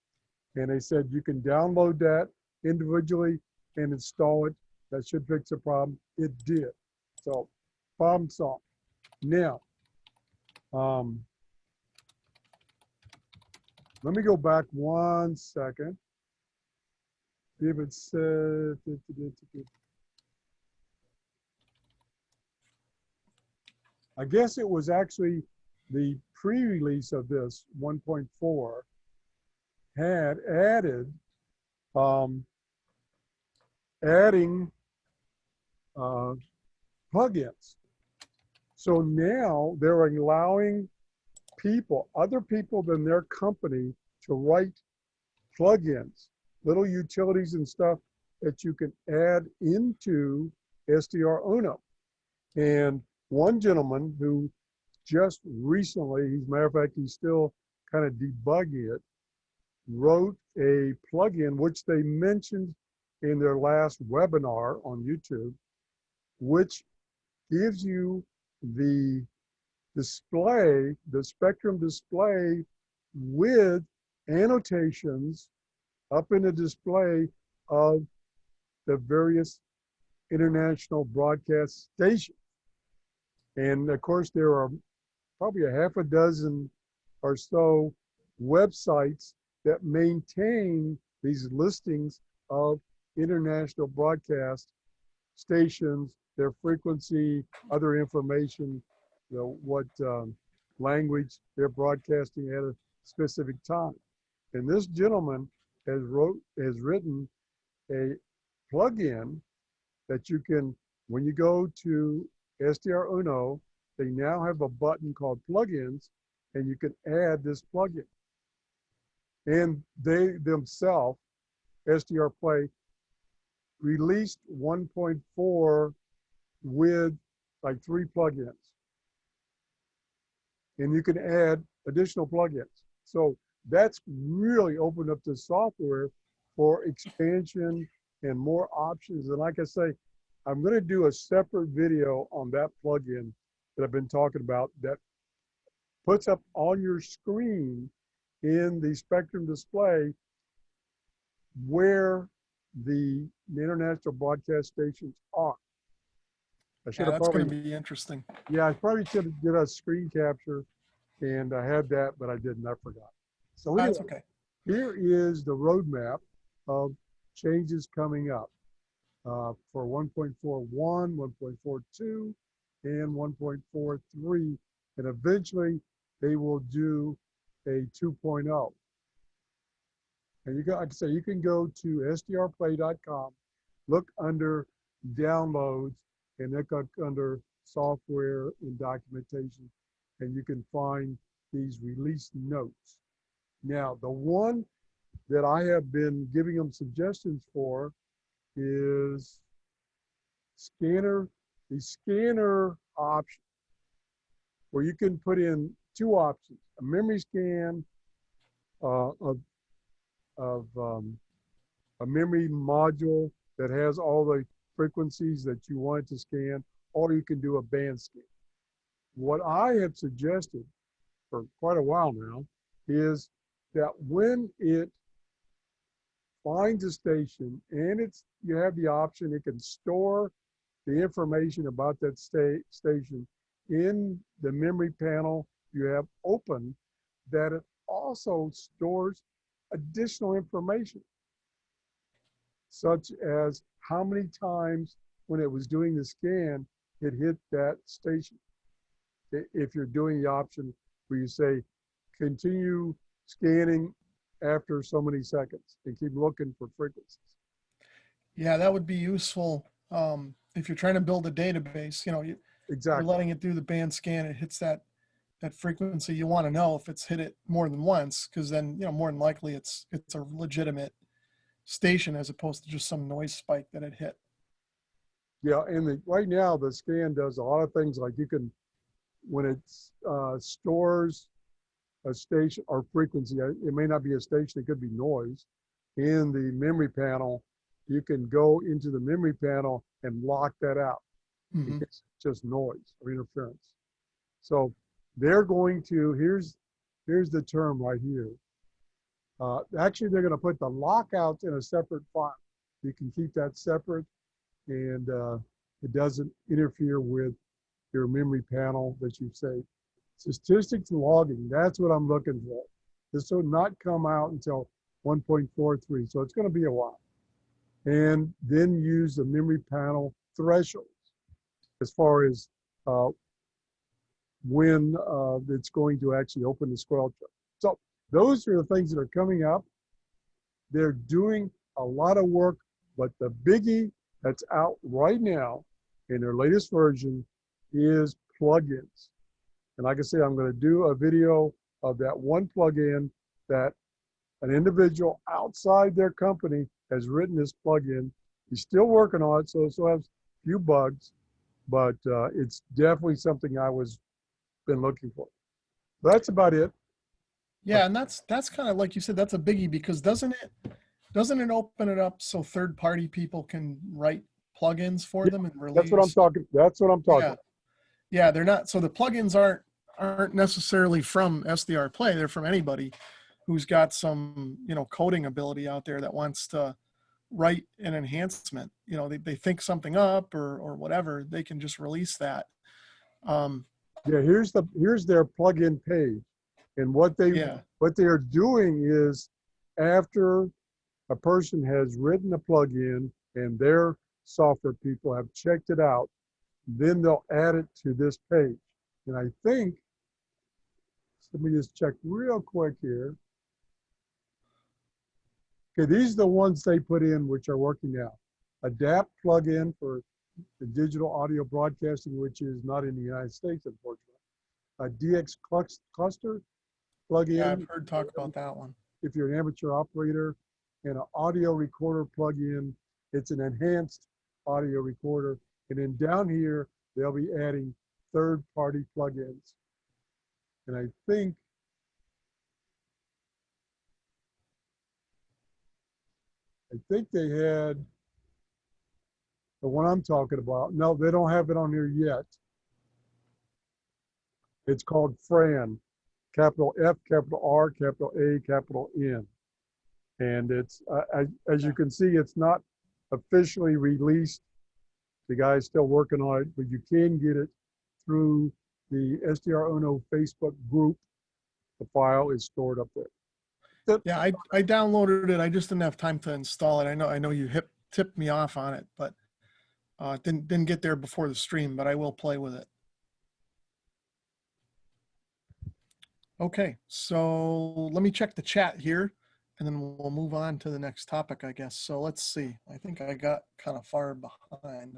And they said you can download that individually and install it. That should fix the problem. It did. So problem solved. Now, let me go back 1 second. if it's, I guess it was actually the pre-release of this 1.4 had added, um, adding uh, plugins. So now they're allowing people, other people than their company, to write plugins, little utilities and stuff that you can add into SDR Uno. And one gentleman who just recently, as a matter of fact, he's still kind of debugging it, wrote a plugin which they mentioned in their last webinar on YouTube, which gives you the display, the spectrum display with annotations up in the display of the various international broadcast stations. And of course, there are probably a half a dozen or so websites that maintain these listings of international broadcast stations, their frequency, other information, what language they're broadcasting at a specific time. And this gentleman has written a plugin that you can, when you go to SDR Uno, they now have a button called plugins, and you can add this plugin. And they themselves, SDR Play, released 1.4 with like 3 plugins. And you can add additional plugins. So that's really opened up the software for expansion and more options. And like I say, I'm going to do a separate video on that plugin that I've been talking about that puts up on your screen in the spectrum display where the international broadcast stations are. I should Yeah, have that's going probably, to be interesting. yeah, I probably should have did a screen capture, and I had that, but I didn't. I forgot. So That's anyway, okay. here is the roadmap of changes coming up for 1.41, 1.42, and 1.43, and eventually they will do a 2.0. And you can, like I say, you can go to sdrplay.com, look under downloads, and look under software and documentation, and you can find these release notes. Now, the one that I have been giving them suggestions for is the scanner option, where you can put in 2 options: a memory scan of a memory module that has all the frequencies that you want to scan, or you can do a band scan. What I have suggested for quite a while now is that when it finds a station and you have the option, it can store the information about that station in the memory panel you have open, that it also stores additional information, such as how many times when it was doing the scan, it hit that station. If you're doing the option where you say, continue scanning after so many seconds and keep looking for frequencies. Yeah, that would be useful if you're trying to build a database. You're Exactly. letting it do the band scan. It hits that frequency. You want to know if it's hit it more than once, because then more than likely it's a legitimate station as opposed to just some noise spike that it hit. Yeah, and right now the scan does a lot of things, like you can, when it stores a station or frequency, it may not be a station, it could be noise, in the memory panel, you can go into the memory panel and lock that out. Mm-hmm. It's just noise or interference. So they're going to, here's the term right here. Actually, they're going to put the lockouts in a separate file. You can keep that separate, and it doesn't interfere with your memory panel that you've saved. Statistics and logging, that's what I'm looking for. This will not come out until 1.43, so it's going to be a while. and then use the memory panel thresholds as far as uh, when it's going to actually open the Squirrel chart. So those are the things that are coming up. They're doing a lot of work, but the biggie that's out right now in their latest version is plugins. And like I said, I'm going to do a video of that one plugin that an individual outside their company has written this plugin. He's still working on it, so it still has a few bugs, but it's definitely something I was been looking for. That's about it. Yeah, and that's kind of like you said, that's a biggie because doesn't it open it up so third party people can write plugins for Yeah, them and that's what I'm release? talking. That's what I'm talking Yeah, about. yeah, they're not. So the plugins aren't necessarily from SDR Play. They're from anybody who's got some coding ability out there that wants to write an enhancement. They think something up or whatever. They can just release that. Um, Yeah, here's their plugin page, and yeah, what they are doing is after a person has written a plugin and their software people have checked it out, then they'll add it to this page. And I think, let me just check real quick here. Okay, these are the ones they put in which are working now. Adapt plugin for the digital audio broadcasting, which is not in the United States, unfortunately. A DX cluster yeah, plugin I've heard talk about that one. if you're an amateur operator, and an audio recorder plugin. It's an enhanced audio recorder. And then down here, they'll be adding third-party plugins. And I think they had the one I'm talking about. No, they don't have it on here yet. It's called Fran, capital F, capital R, capital A, capital N. And it's, as you can see, it's not officially released. The guy's still working on it, but you can get it through the SDR Uno Facebook group. The file is stored up there. Yeah, I downloaded it. I just didn't have time to install it. I know you tipped me off on it, but didn't get there before the stream. But I will play with it. Okay, so let me check the chat here, and then we'll move on to the next topic, I guess. So let's see. I think I got kind of far behind.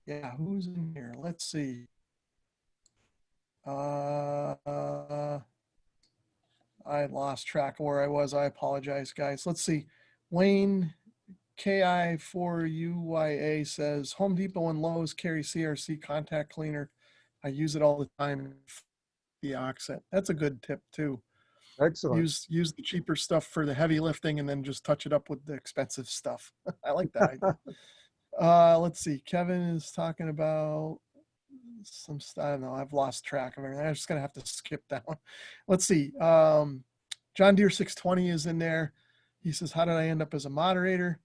Yeah, who's in here? Let's see. I lost track of where I was. I apologize, guys. Let's see. Wayne KI4UYA says Home Depot and Lowe's carry CRC contact cleaner. I use it all the time. The Oxet. That's a good tip too. Excellent. Use the cheaper stuff for the heavy lifting and then just touch it up with the expensive stuff. I like that idea. Let's see. Kevin is talking about some stuff. I don't know. I've lost track of everything. I'm just gonna have to skip that one. Let's see. John Deere 620 is in there. He says, "How did I end up as a moderator?"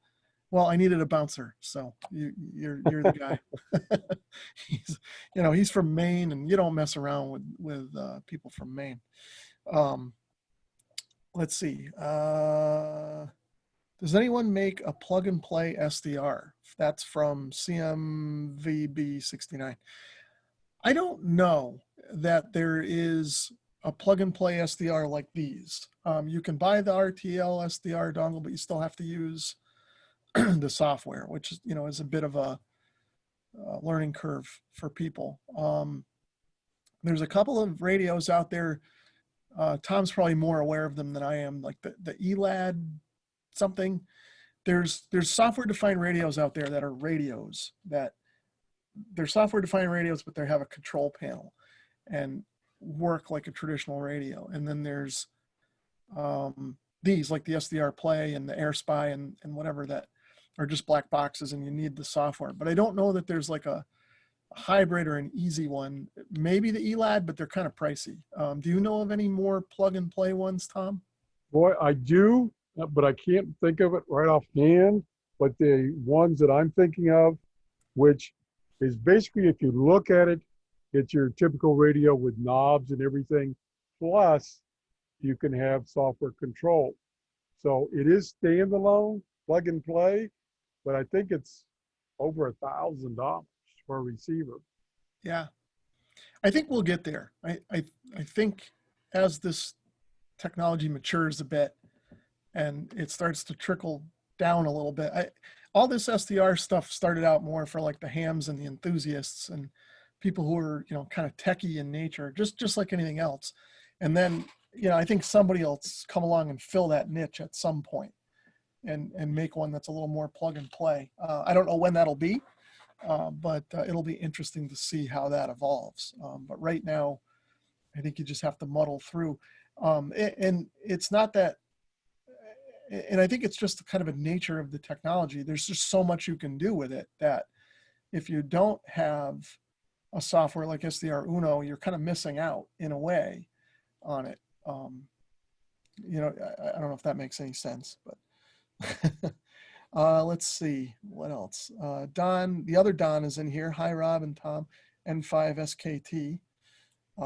Well, I needed a bouncer, so you're the guy. He's from Maine, and you don't mess around with people from Maine. Let's see. Does anyone make a plug and play SDR? That's from CMVB69. I don't know that there is a plug and play SDR like these. You can buy the RTL SDR dongle, but you still have to use the software, which is a bit of a learning curve for people. There's a couple of radios out there. Tom's probably more aware of them than I am, like the ELAD something. There's software defined radios out there that are radios that they're software defined radios, but they have a control panel and work like a traditional radio. And then there's these like the SDR Play and the AirSpy and whatever that are just black boxes and you need the software. But I don't know that there's like a hybrid or an easy one. Maybe the ELAD, but they're kind of pricey. Do you know of any more plug and play ones, Tom? Boy, I do, but I can't think of it right offhand. But the ones that I'm thinking of, which is basically, if you look at it, it's your typical radio with knobs and everything, plus you can have software control. So it is standalone, plug and play, but I think it's over $1,000 for a receiver. Yeah. I think we'll get there. I think as this technology matures a bit and it starts to trickle down a little bit. All this SDR stuff started out more for like the hams and the enthusiasts and people who are, you know, kind of techie in nature, just like anything else. And then, you know, I think somebody else come along and fill that niche at some point and make one that's a little more plug and play. I don't know when that'll be, but it'll be interesting to see how that evolves. But right now, I think you just have to muddle through. And it's not that, and I think it's just kind of a nature of the technology. There's just so much you can do with it that if you don't have a software like SDR Uno, you're kind of missing out in a way on it. You know, I don't know if that makes any sense, but let's see what else. Don, the other Don is in here. Hi, Rob and Tom, N5SKT.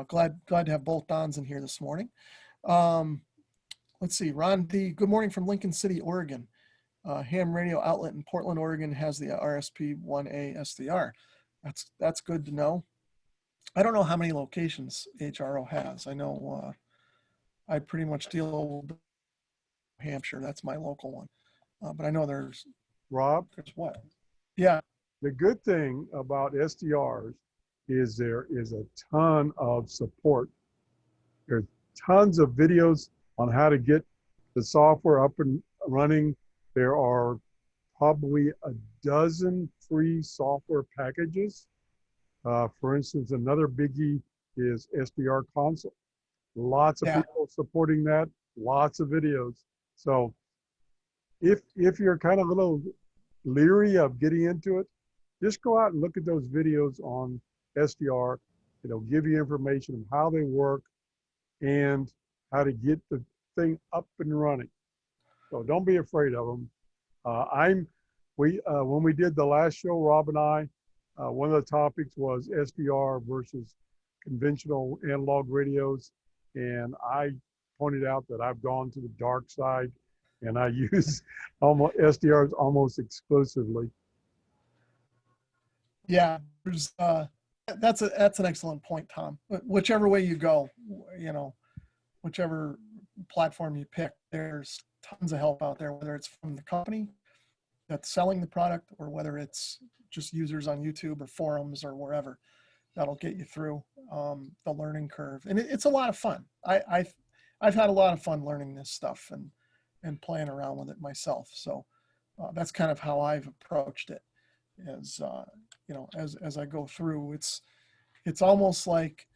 Glad to have both Dons in here this morning. Let's see, Ron D. Good morning from Lincoln City, Oregon. Ham radio outlet in Portland, Oregon has the RSP1A SDR. That's good to know. I don't know how many locations HRO has. I know I pretty much deal with Hampshire. That's my local one. But I know there's Rob, what? Yeah. the good thing about SDRs is there is a ton of support. There's tons of videos on how to get the software up and running. There are probably a dozen free software packages. For instance, another biggie is SDR Console. Lots of people supporting that, lots of videos. So if you're kind of a little leery of getting into it, just go out and look at those videos on SDR. It'll give you information of how they work and how to get the thing up and running. So don't be afraid of them. When we did the last show, Rob and I, one of the topics was SDR versus conventional analog radios. And I pointed out that I've gone to the dark side and I use SDRs almost exclusively. Yeah, there's that's an excellent point, Tom. Whichever way you go, you know, whichever platform you pick, there's tons of help out there, whether it's from the company that's selling the product or whether it's just users on YouTube or forums or wherever. That'll get you through the learning curve, and it's a lot of fun. I've had a lot of fun learning this stuff and playing around with it myself. So that's kind of how I've approached it. As you know, as I go through, it's almost like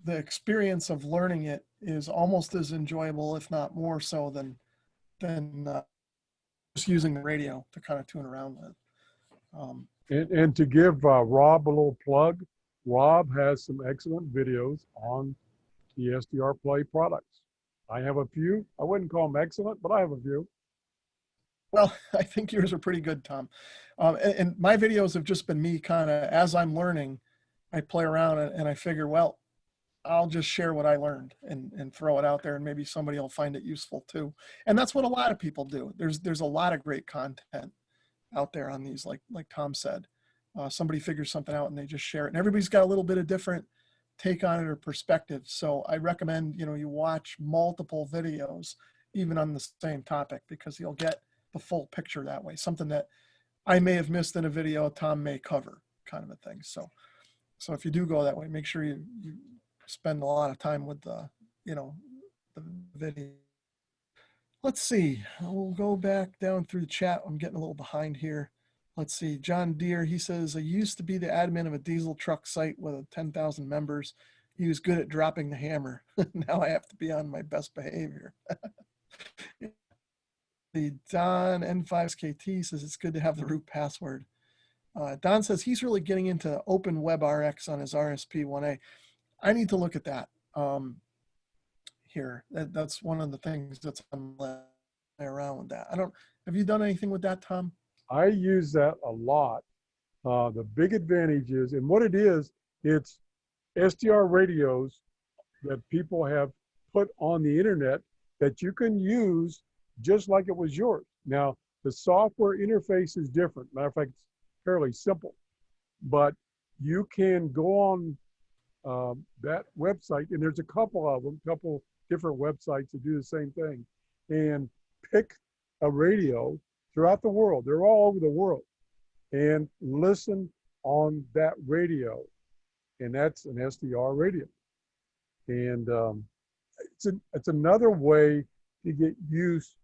the experience of learning it is almost as enjoyable, if not more so, than just using the radio to kind of tune around with. And to give Rob a little plug, Rob has some excellent videos on the SDR Play products. I have a few. I wouldn't call them excellent, but I have a few. Well, I think yours are pretty good, Tom. And my videos have just been me kind of, as I'm learning, I play around and I figure, well, I'll just share what I learned and throw it out there, and maybe somebody will find it useful too. And that's what a lot of people do. There's a lot of great content out there on these, like Tom said. Somebody figures something out and they just share it, and everybody's got a little bit of different take on it or perspective. So I recommend, you know, you watch multiple videos, even on the same topic, because you'll get the full picture that way. Something that I may have missed in a video, Tom may cover, kind of a thing. So if you do go that way, make sure you spend a lot of time with the, you know, the video. Let's see, we'll go back down through the chat. I'm getting a little behind here. Let's see, John Deere, he says, I used to be the admin of a diesel truck site with 10,000 members. He was good at dropping the hammer. Now I have to be on my best behavior. The Don N5SKT says it's good to have the root password. Don says he's really getting into Open WebRx on his RSP1A. I need to look at that here. That's one of the things that's I'm around with that. Have you done anything with that, Tom? I use that a lot. The big advantage is, and what it is, it's SDR radios that people have put on the internet that you can use just like it was yours. Now, The software interface is different. Matter of fact, it's fairly simple, but you can go on that website, and there's a couple of them, couple different websites that do the same thing, and pick a radio throughout the world. They're all over the world, and listen on that radio, and that's an SDR radio. And it's another way to get used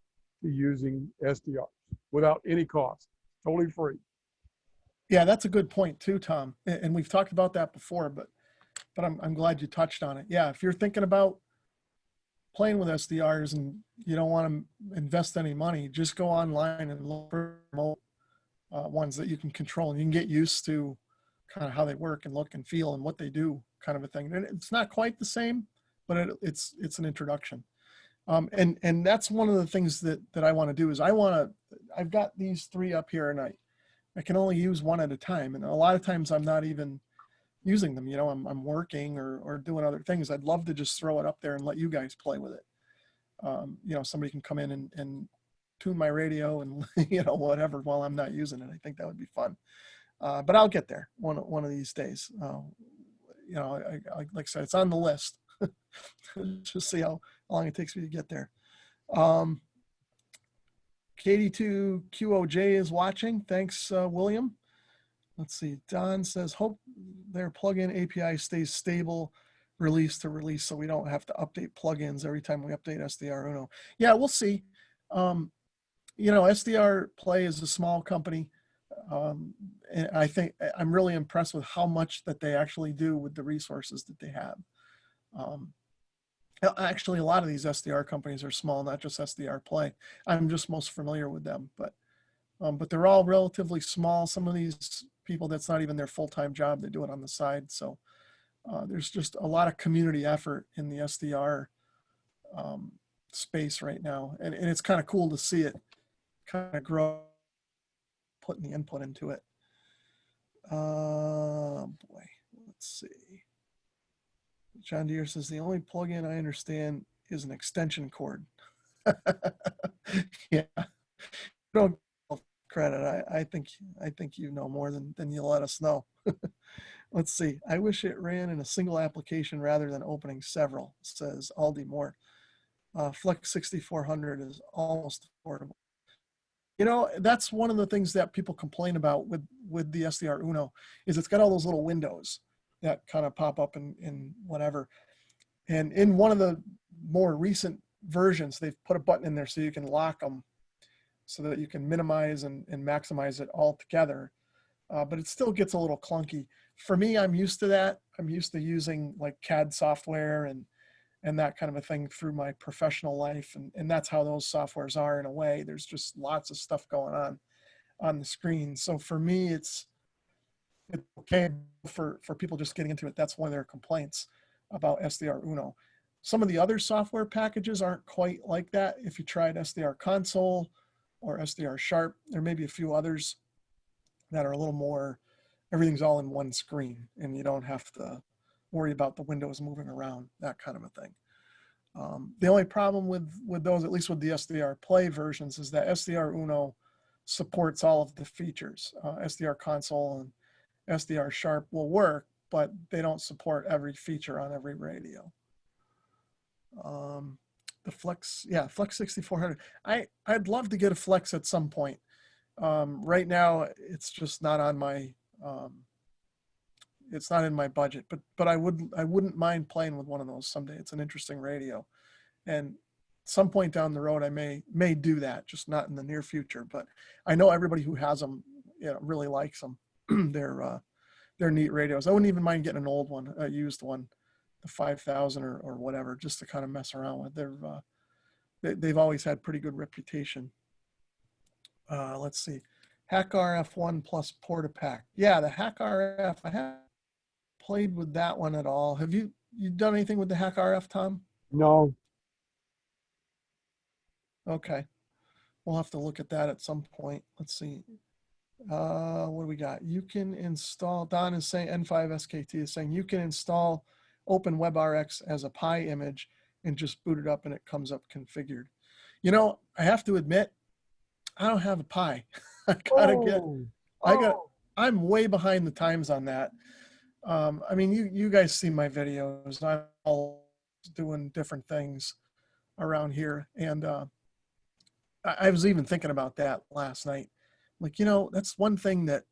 to using SDRs without any cost, totally free. Yeah, that's a good point too, Tom. And we've talked about that before, but I'm glad you touched on it. Yeah, if you're thinking about playing with SDRs and you don't want to invest any money, just go online and look for remote ones that you can control, and you can get used to kind of how they work and look and feel and what they do, kind of a thing. And it's not quite the same, but it's an introduction. And that's one of the things that I want to do is I've got these 3 up here, and I can only use one at a time. And a lot of times I'm not even using them. You know, I'm working or doing other things. I'd love to just throw it up there and let you guys play with it. You know, somebody can come in and tune my radio and, you know, whatever while I'm not using it. I think that would be fun. But I'll get there one of these days. You know, like I said, it's on the list. Just see how long it takes me to get there. KD2QOJ is watching. Thanks, William. Let's see. Don says, hope their plugin API stays stable release to release so we don't have to update plugins every time we update SDR Uno. Yeah, we'll see. You know, SDR Play is a small company. And I think I'm really impressed with how much that they actually do with the resources that they have. Actually, a lot of these SDR companies are small, not just SDR Play. I'm just most familiar with them, but they're all relatively small. Some of these people, that's not even their full-time job. They do it on the side. So there's just a lot of community effort in the SDR space right now. And it's kind of cool to see it kind of grow, putting the input into it. Boy, let's see. John Deere says the only plugin I understand is an extension cord. Yeah, don't give credit. I think you know more than you let us know. Let's see. I wish it ran in a single application rather than opening several, says Aldi Moore. Flex 6400 is almost affordable. You know, that's one of the things that people complain about with the SDR Uno is it's got all those little windows that kind of pop up in whatever. And in one of the more recent versions, they've put a button in there so you can lock them so that you can minimize and maximize it all together. But it still gets a little clunky. For me, I'm used to that. I'm used to using like CAD software and that kind of a thing through my professional life. And that's how those softwares are in a way. There's just lots of stuff going on the screen. So for me, it's okay for people just getting into it. That's one of their complaints about SDR Uno. Some of the other software packages aren't quite like that. If you tried SDR Console or SDR Sharp, there may be a few others that are a little more, everything's all in one screen and you don't have to worry about the windows moving around, that kind of a thing. The only problem with those, at least with the SDR Play versions, is that SDR Uno supports all of the features. SDR Console and SDR Sharp will work, but they don't support every feature on every radio. The Flex, yeah, Flex 6400. I'd love to get a Flex at some point. Right now, it's just not on my, it's not in my budget, but I wouldn't mind playing with one of those someday. It's an interesting radio, and some point down the road, I may do that, just not in the near future. But I know everybody who has them, you know, really likes them. They're neat radios. I wouldn't even mind getting an old one, a used one, the 5000 or whatever, just to kind of mess around with. They've always had pretty good reputation. Let's see, Hack RF1 plus Portapack. Yeah, the Hack RF, I haven't played with that one at all. Have you done anything with the Hack RF, Tom? No. Okay, we'll have to look at that at some point. Let's see. What do we got? You can install, Don is saying, N5SKT is saying you can install OpenWebRx as a Pi image and just boot it up and it comes up configured. You know, I have to admit, I don't have a Pi. I gotta get, Oh, I got, oh, I'm way behind the times on that. I mean, you guys see my videos. I'm all doing different things around here. And I was even thinking about that last night. Like, that's one thing that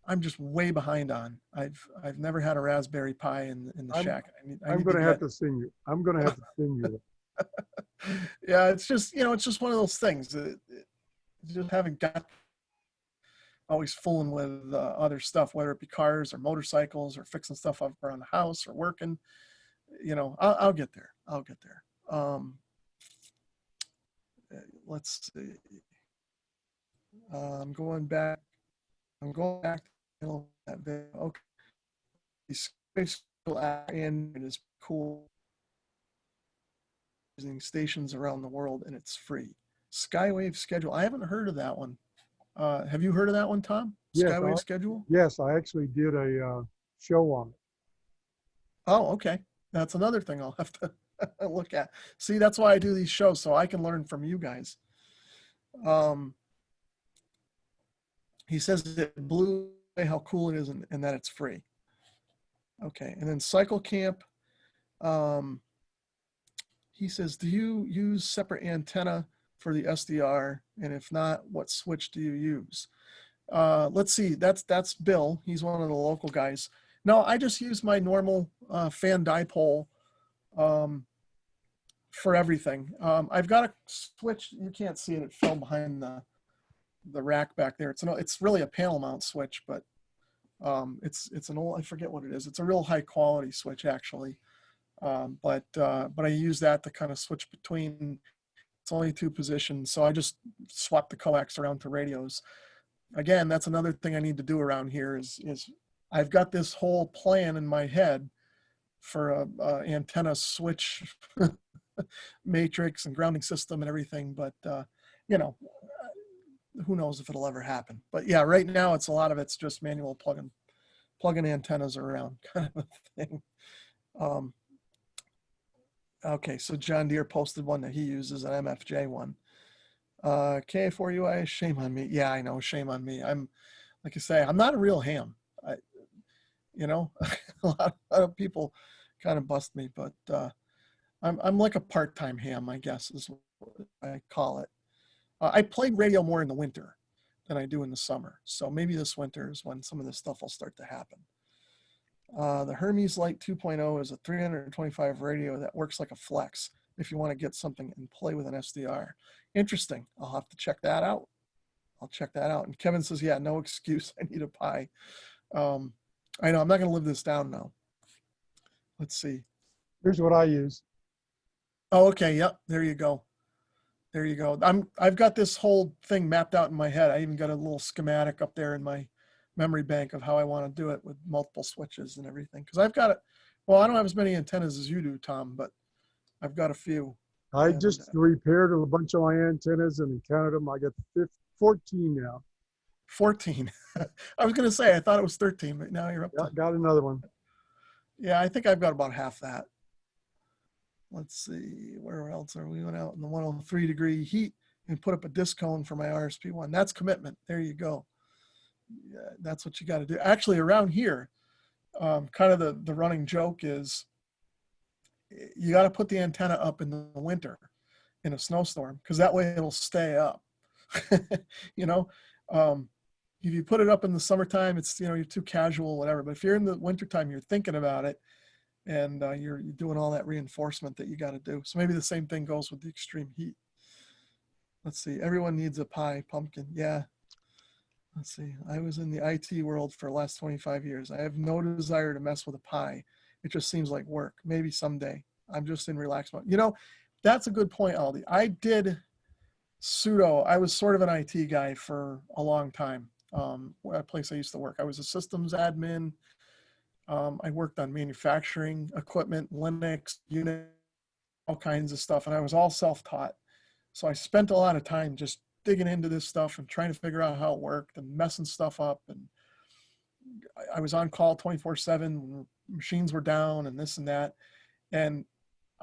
I'm just way behind on. I've never had a Raspberry Pi in the I'm shack. I I'm need to gonna have get. to sing you. I'm gonna have to sing you. Yeah, it's just it's just one of those things. Just haven't got always fooling with other stuff, whether it be cars or motorcycles or fixing stuff up around the house or working. I'll get there. I'll get there. Let's see. I'm going back. I'm going back to that video. Okay. And it is cool using stations around the world and it's free. Skywave schedule. I haven't heard of that one. Have you heard of that one, Tom? Yes, Skywave schedule? I actually did a show on it. Oh, okay. That's another thing I'll have to look at. See, that's why I do these shows, so I can learn from you guys. Um, he says it blew away how cool it is and that it's free. Okay, and then Cycle Camp. Um, he says, do you use separate antenna for the SDR? And if not, what switch do you use? Let's see, that's Bill. He's one of the local guys. No, I just use my normal fan dipole for everything. I've got a switch. You can't see it. It fell behind the rack back there. It's really a panel mount switch, but it's an old, I forget what it is. It's a real high quality switch actually. But I use that to kind of switch between. It's only 2 positions, so I just swap the coax around to radios. Again, that's another thing I need to do around here is I've got this whole plan in my head for a antenna switch matrix and grounding system and everything, but you know, who knows if it'll ever happen. But yeah, right now a lot of it's just manual plugging antennas around kind of a thing. Um, okay, so John Deere posted one that he uses, an MFJ one. KA4UI, shame on me. Yeah, I know, shame on me. I'm, like I say, I'm not a real ham. I, a lot of people kind of bust me, but I'm like a part-time ham, I guess is what I call it. I play radio more in the winter than I do in the summer. So maybe this winter is when some of this stuff will start to happen. The Hermes Light 2.0 is a 325 radio that works like a flex if you want to get something and play with an SDR. Interesting. I'll have to check that out. I'll check that out. And Kevin says, yeah, no excuse. I need a Pi. I know I'm not going to live this down now. Let's see. Here's what I use. Oh, okay. Yep. There you go. There you go. I've got this whole thing mapped out in my head. I even got a little schematic up there in my memory bank of how I want to do it with multiple switches and everything. Because I've got it. Well, I don't have as many antennas as you do, Tom, but I've got a few. I And just repaired a bunch of my antennas and counted them. I got 14 now. 14. I was going to say, I thought it was 13, but now you're up to. Got another one. Yeah, I think I've got about half that. Let's see, where else are we? Went out in the 103-degree heat and put up a disc cone for my RSP1. That's commitment. There you go. Yeah, that's what you got to do. Actually, around here, kind of the running joke is you got to put the antenna up in the winter in a snowstorm because that way it'll stay up. you know, if you put it up in the summertime, it's, you're too casual, whatever. But if you're in the wintertime, you're thinking about it and you're doing all that reinforcement that you got to do. So maybe the same thing goes with the extreme heat. Let's see. Everyone needs a Pi pumpkin. Yeah. Let's see. I was in the IT world for the last 25 years. I have no desire to mess with a Pi. It just seems like work. Maybe someday. I'm just in relaxed mode. That's a good point, Aldi. I did I was sort of an IT guy for a long time. A place I used to work. I was a systems admin. I worked on manufacturing equipment, Linux, Unix, all kinds of stuff, and I was all self-taught. So I spent a lot of time just digging into this stuff and trying to figure out how it worked and messing stuff up. And I was on call 24/7 when machines were down and this and that. And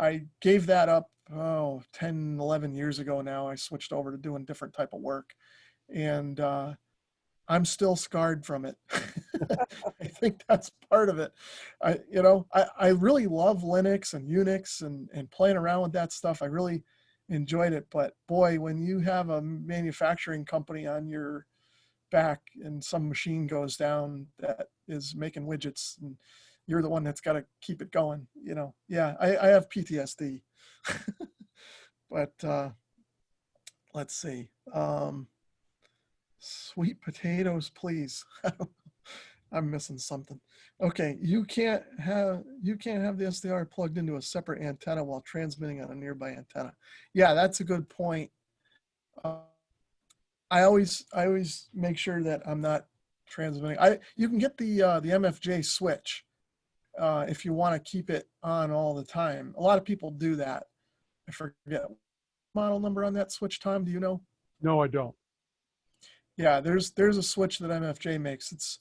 I gave that up, 10, 11 years ago now. I switched over to doing different type of work, and I'm still scarred from it. I think that's part of it. I really love Linux and Unix and playing around with that stuff. I really enjoyed it. But boy, when you have a manufacturing company on your back and some machine goes down that is making widgets and you're the one that's got to keep it going, yeah, I have PTSD. But let's see. Sweet potatoes, please. I'm missing something. Okay, you can't have the SDR plugged into a separate antenna while transmitting on a nearby antenna. Yeah, that's a good point. Uh, I always make sure that I'm not transmitting. You can get the MFJ switch if you want to keep it on all the time. A lot of people do that. I forget model number on that switch, Tom. Do you know? No, I don't. Yeah, there's a switch that MFJ makes.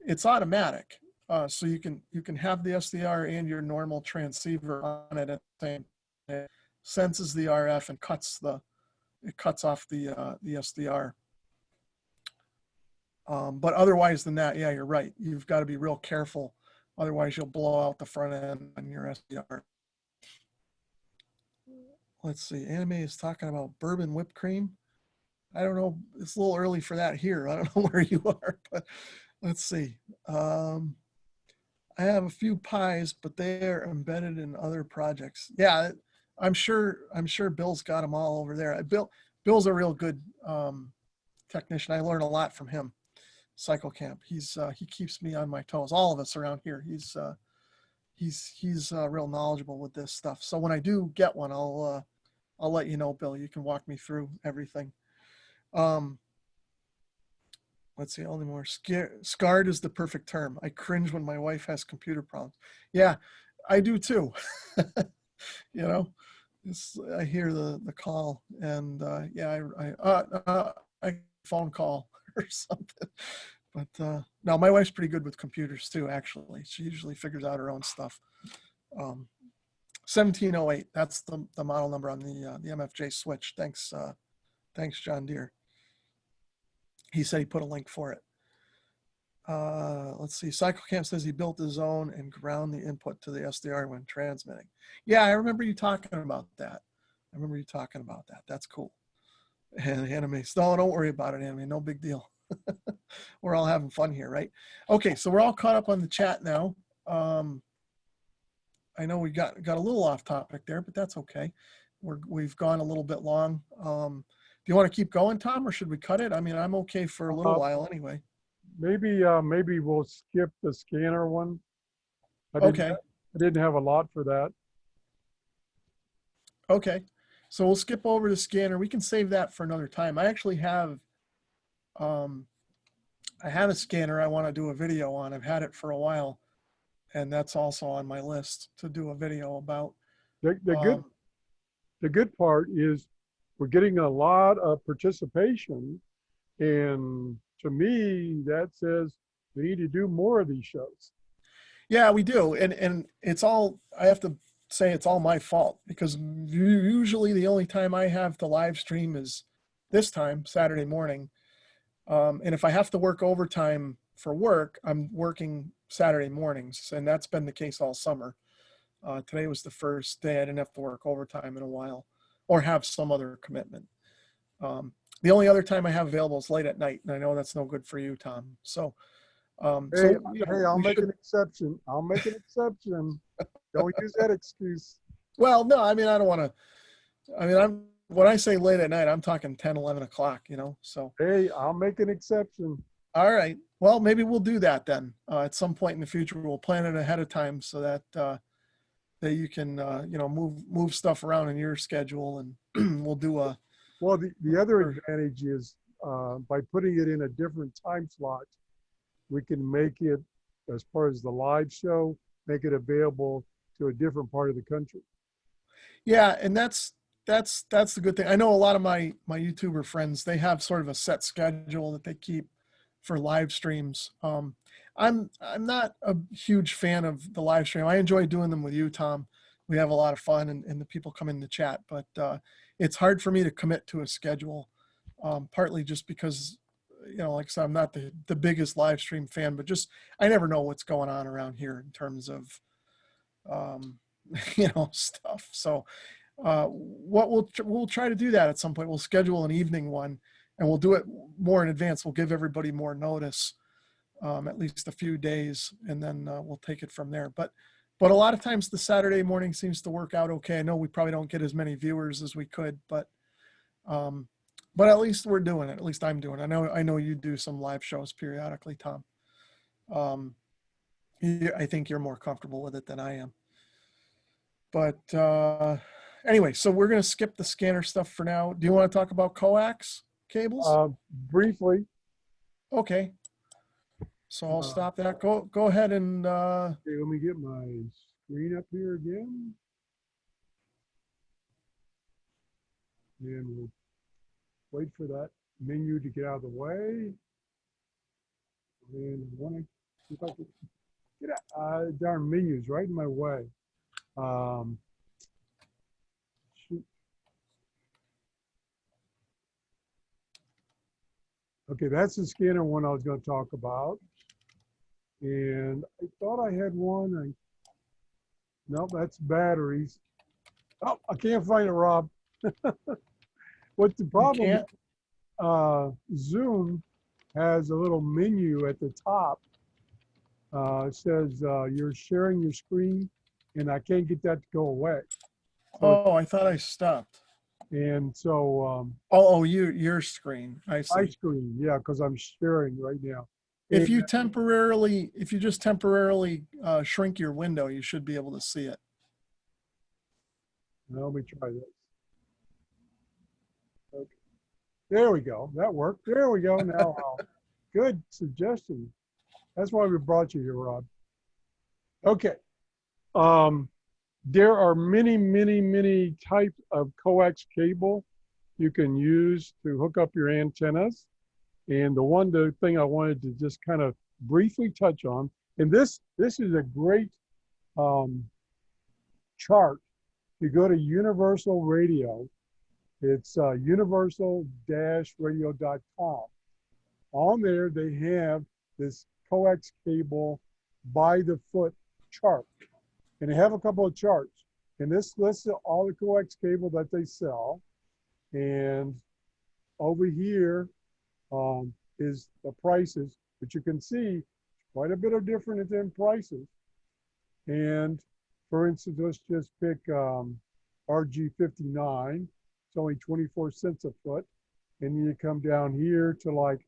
It's automatic, so you can have the SDR and your normal transceiver on it at the same. It senses the RF and cuts off the SDR. But otherwise than that, yeah, you're right. You've got to be real careful. Otherwise, you'll blow out the front end on your SDR. Let's see. Anime is talking about bourbon whipped cream. I don't know. It's a little early for that here. I don't know where you are, but let's see. I have a few pies, but they're embedded in other projects. Yeah, I'm sure. Bill's got them all over there. Bill's a real good technician. I learn a lot from him. Cycle Camp. He keeps me on my toes. All of us around here. He's real knowledgeable with this stuff. So when I do get one, I'll let you know, Bill. You can walk me through everything. Let's see, only more. Scarred is the perfect term. I cringe when my wife has computer problems. Yeah, I do too. you know, I hear the call and yeah, I phone call or something. But no, my wife's pretty good with computers too, actually. She usually figures out her own stuff. 1708, that's the model number on the MFJ switch. Thanks, John Deere. He said he put a link for it. Let's see. CycleCamp says he built his own and ground the input to the SDR when transmitting. Yeah, I remember you talking about that. That's cool. And Anime, no, don't worry about it, Anime. No big deal. We're all having fun here, right? Okay, so we're all caught up on the chat now. I know we got a little off topic there, but that's okay. We've gone a little bit long. Do you want to keep going, Tom, or should we cut it? I mean, I'm okay for a little while anyway. Maybe we'll skip the scanner one. I didn't have a lot for that. Okay, so we'll skip over the scanner. We can save that for another time. I actually have, I had a scanner I want to do a video on. I've had it for a while, and that's also on my list to do a video about. The good part is we're getting a lot of participation, and to me, that says we need to do more of these shows. Yeah, we do, and it's all, I have to say it's all my fault because usually the only time I have to live stream is this time, Saturday morning. And if I have to work overtime for work, I'm working Saturday mornings, and that's been the case all summer. Today was the first day I didn't have to work overtime in a while or have some other commitment. The only other time I have available is late at night, and I know that's no good for you, Tom. So, Hey, I'll make an exception. Don't use that excuse. Well, no, I mean, I don't want to, I mean, when I say late at night, I'm talking 10, 11 o'clock, so. Hey, I'll make an exception. All right. Well, maybe we'll do that then. At some point in the future, we'll plan it ahead of time so that that you can, move stuff around in your schedule, and we'll do a. Well, the other advantage is by putting it in a different time slot, we can make it, as far as the live show, make it available to a different part of the country. Yeah, and that's the good thing. I know a lot of my YouTuber friends, they have sort of a set schedule that they keep for live streams. I'm not a huge fan of the live stream. I enjoy doing them with you, Tom. we have a lot of fun and the people come in the chat, but it's hard for me to commit to a schedule, partly just because, like I said, I'm not the biggest live stream fan, but just I never know what's going on around here in terms of um, stuff. So what we'll try to do that at some point. We'll schedule an evening one, and we'll do it more in advance. We'll give everybody more notice, at least a few days, and then we'll take it from there. But a lot of times the Saturday morning seems to work out okay. I know we probably don't get as many viewers as we could, but at least we're doing it. At least I'm doing it. I know you do some live shows periodically, Tom. I think you're more comfortable with it than I am. But anyway, so we're going to skip the scanner stuff for now. Do you want to talk about coax cables? Briefly. Okay. So I'll stop that. Go ahead and. Okay, let me get my screen up here again. And we'll wait for that menu to get out of the way. And I want to see if I can get out. Darn menu's right in my way. Shoot. Okay, that's the scanner one I was going to talk about. And I thought I had one. Nope, that's batteries. Oh, I can't find it, Rob. What's the problem? Zoom has a little menu at the top. It says you're sharing your screen, and I can't get that to go away. So, I thought I stopped. And so. Your screen. I see. My screen, yeah, because I'm sharing right now. If you just temporarily shrink your window, you should be able to see it. Now let me try this. Okay. There we go. That worked. There we go. Now, good suggestion. That's why we brought you here, Rob. Okay. There are many, many, many types of coax cable you can use to hook up your antennas. And the thing I wanted to just kind of briefly touch on, and this is a great chart. You go to Universal Radio, it's universal-radio.com. On there, they have this coax cable by the foot chart. And they have a couple of charts. And this lists all the coax cable that they sell. And over here is the prices, but you can see quite a bit of difference in prices. And for instance, let's just pick RG59. It's only 24 cents a foot. And you come down here to like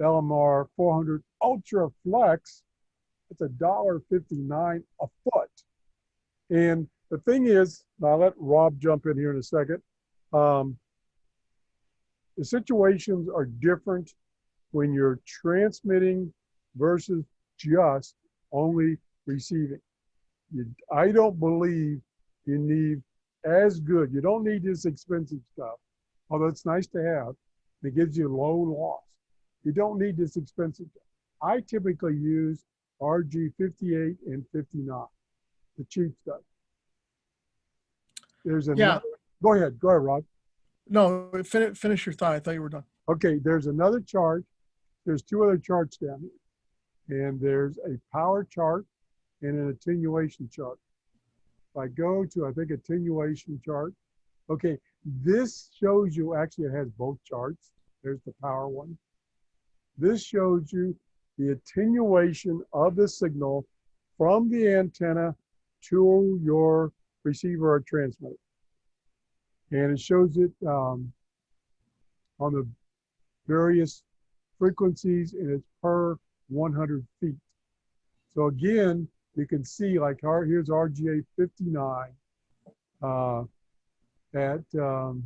LMR 400 Ultra Flex. It's $1.59 a foot. And the thing is, I'll let Rob jump in here in a second. The situations are different when you're transmitting versus just only receiving. I don't believe you need as good. You don't need this expensive stuff, although it's nice to have. It gives you low loss. You don't need this expensive stuff. I typically use RG58 and 59, the cheap stuff. There's another. Go ahead, Rob. No, finish your thought. I thought you were done. Okay, there's another chart. There's two other charts down here. And there's a power chart and an attenuation chart. If I go to, I think, attenuation chart. Okay, this shows you, actually it has both charts. There's the power one. This shows you the attenuation of the signal from the antenna to your receiver or transmitter. And it shows it on the various frequencies, and it's per 100 feet. So again, you can see like here's RGA 59 at 50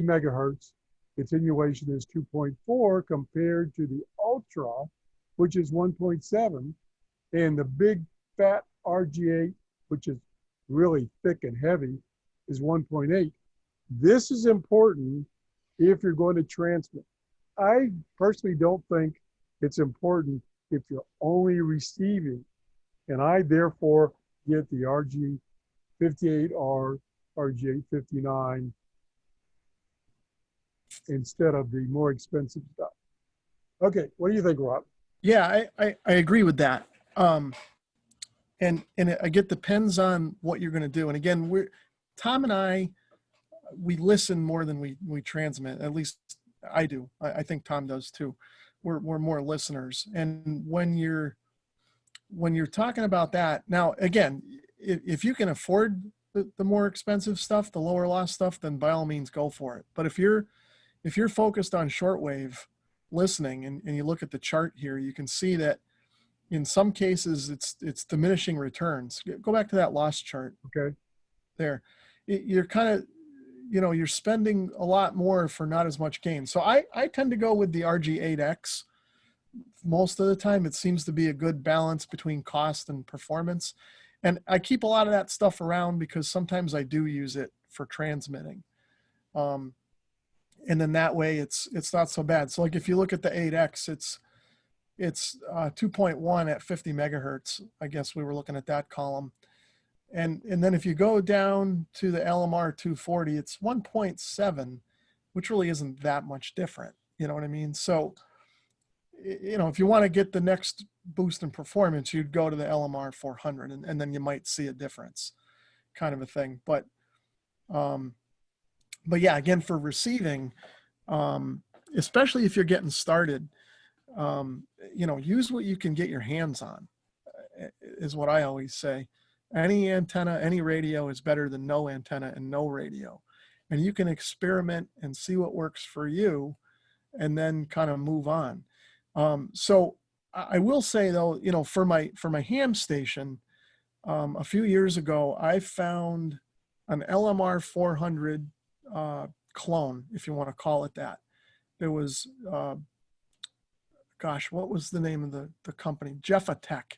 megahertz. Attenuation is 2.4 compared to the Ultra, which is 1.7, and the big fat RGA, which is really thick and heavy, is 1.8. This is important if you're going to transmit. I personally don't think it's important if you're only receiving, and I therefore get the RG 58 or RG859 instead of the more expensive stuff. Okay, what do you think, Rob? Yeah, I agree with that. And I get depends on what you're going to do. And again, Tom and we listen more than we transmit. At least I do. I think Tom does too. We're more listeners. And when you're talking about that now, again, if you can afford the more expensive stuff, the lower loss stuff, then by all means go for it. But if you're focused on shortwave listening and you look at the chart here, you can see that in some cases it's diminishing returns. Go back to that loss chart Okay. there. You're kind of, you're spending a lot more for not as much gain. So I tend to go with the RG8X. Most of the time, it seems to be a good balance between cost and performance. And I keep a lot of that stuff around because sometimes I do use it for transmitting. And then that way it's not so bad. So like if you look at the 8X, it's 2.1 at 50 megahertz. I guess we were looking at that column. And then if you go down to the LMR 240, it's 1.7, which really isn't that much different. You know what I mean? So, if you want to get the next boost in performance, you'd go to the LMR 400 and then you might see a difference, kind of a thing. But yeah, again, for receiving, especially if you're getting started, use what you can get your hands on, is what I always say. Any antenna, any radio is better than no antenna and no radio. And you can experiment and see what works for you and then kind of move on. So I will say though, for my ham station, a few years ago, I found an LMR 400 clone, if you want to call it that. There was, what was the name of the company? Jeffatech.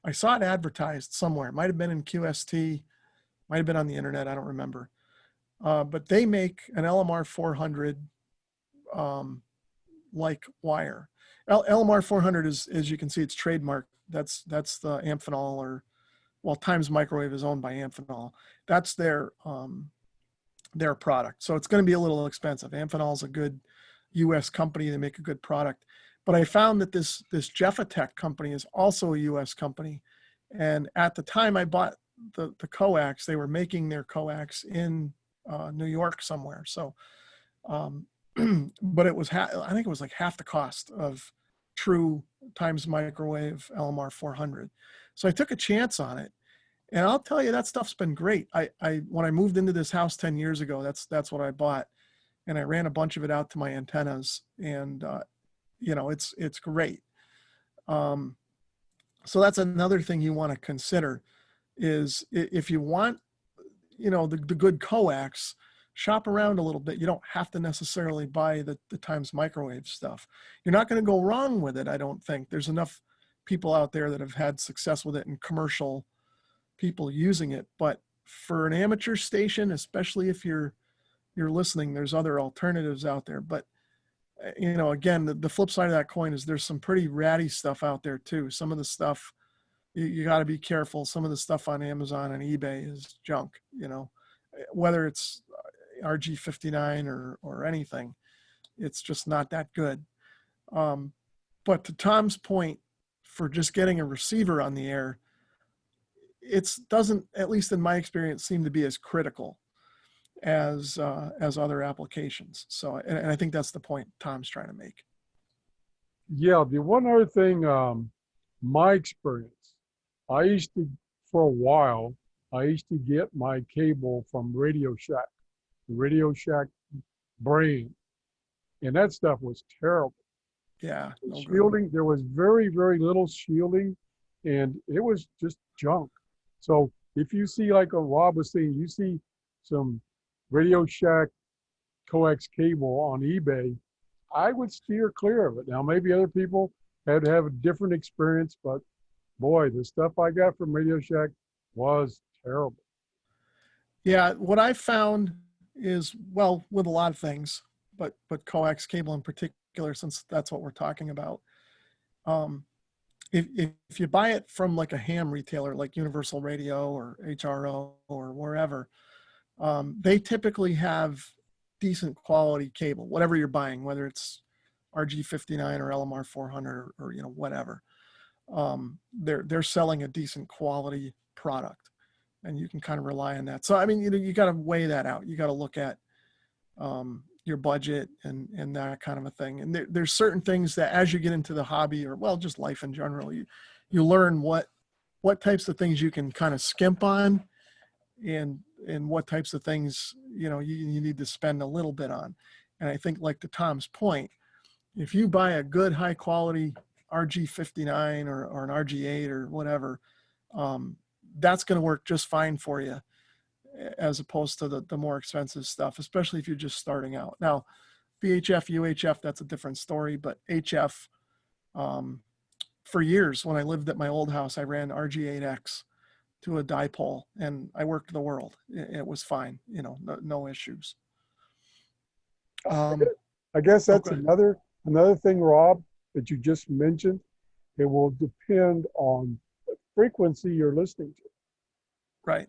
I saw it advertised somewhere. It might have been in QST, might have been on the internet. I don't remember. But they make an LMR 400 like wire. LMR 400 is, as you can see, it's trademarked. That's the Amphenol Times Microwave is owned by Amphenol. That's their product. So it's going to be a little expensive. Amphenol is a good U.S. company. They make a good product. But I found that this Jeffatech company is also a U.S. company. And at the time I bought the coax, they were making their coax in New York somewhere. So, but it was, I think it was like half the cost of true Times Microwave LMR 400. So I took a chance on it. And I'll tell you, that stuff's been great. When I moved into this house 10 years ago, that's what I bought. And I ran a bunch of it out to my antennas, and it's great. So that's another thing you want to consider is if you want, the good coax, shop around a little bit. You don't have to necessarily buy the Times Microwave stuff. You're not going to go wrong with it, I don't think. There's enough people out there that have had success with it and commercial people using it. But for an amateur station, especially if you're listening, there's other alternatives out there. But again, the flip side of that coin is there's some pretty ratty stuff out there too. Some of the stuff you got to be careful. Some of the stuff on Amazon and eBay is junk, whether it's RG59 or anything, it's just not that good. But to Tom's point, for just getting a receiver on the air, it doesn't, at least in my experience, seem to be as critical as other applications. So, and I think that's the point Tom's trying to make. Yeah, the one other thing, my experience, for a while, I used to get my cable from Radio Shack, the Radio Shack brand, and that stuff was terrible. Yeah. No shielding, there was very, very little shielding, and it was just junk. So if you see, like Rob was saying, you see some Radio Shack coax cable on eBay, I would steer clear of it. Now, maybe other people had to have a different experience, but boy, the stuff I got from Radio Shack was terrible. Yeah, what I found is, well, with a lot of things, but coax cable in particular, since that's what we're talking about, if you buy it from like a ham retailer like Universal Radio or HRO or wherever, they typically have decent quality cable, whatever you're buying, whether it's RG59 or LMR 400 or you know whatever. They're selling a decent quality product, and you can kind of rely on that. So I mean, you got to weigh that out. You got to look at your budget and that kind of a thing. And there's certain things that as you get into the hobby or well, just life in general, you learn what types of things you can kind of skimp on and what types of things, you need to spend a little bit on. And I think like to Tom's point, if you buy a good high quality RG59 or an RG8 or whatever, that's going to work just fine for you as opposed to the more expensive stuff, especially if you're just starting out. Now, VHF, UHF, that's a different story, but HF, for years when I lived at my old house, I ran RG8X to a dipole and I worked the world. It was fine, no issues. I guess that's Okay. another thing, Rob, that you just mentioned. It will depend on the frequency you're listening to. Right.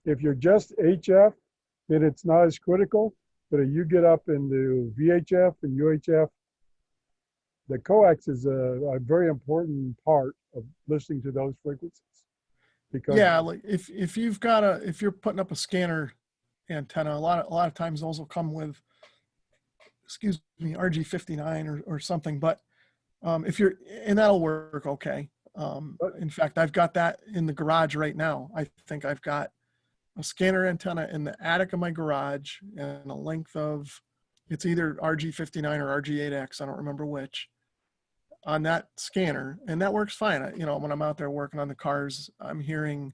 If you're just HF, then it's not as critical. But if you get up into VHF and UHF, the coax is a very important part of listening to those frequencies. Because Yeah, like if you're putting up a scanner antenna, a lot of times those will come with, excuse me, RG59 or something. But and that'll work okay. In fact, I've got that in the garage right now. I think I've got a scanner antenna in the attic of my garage and a length of, it's either RG59 or RG8X, I don't remember which, on that scanner, and that works fine. When I'm out there working on the cars, I'm hearing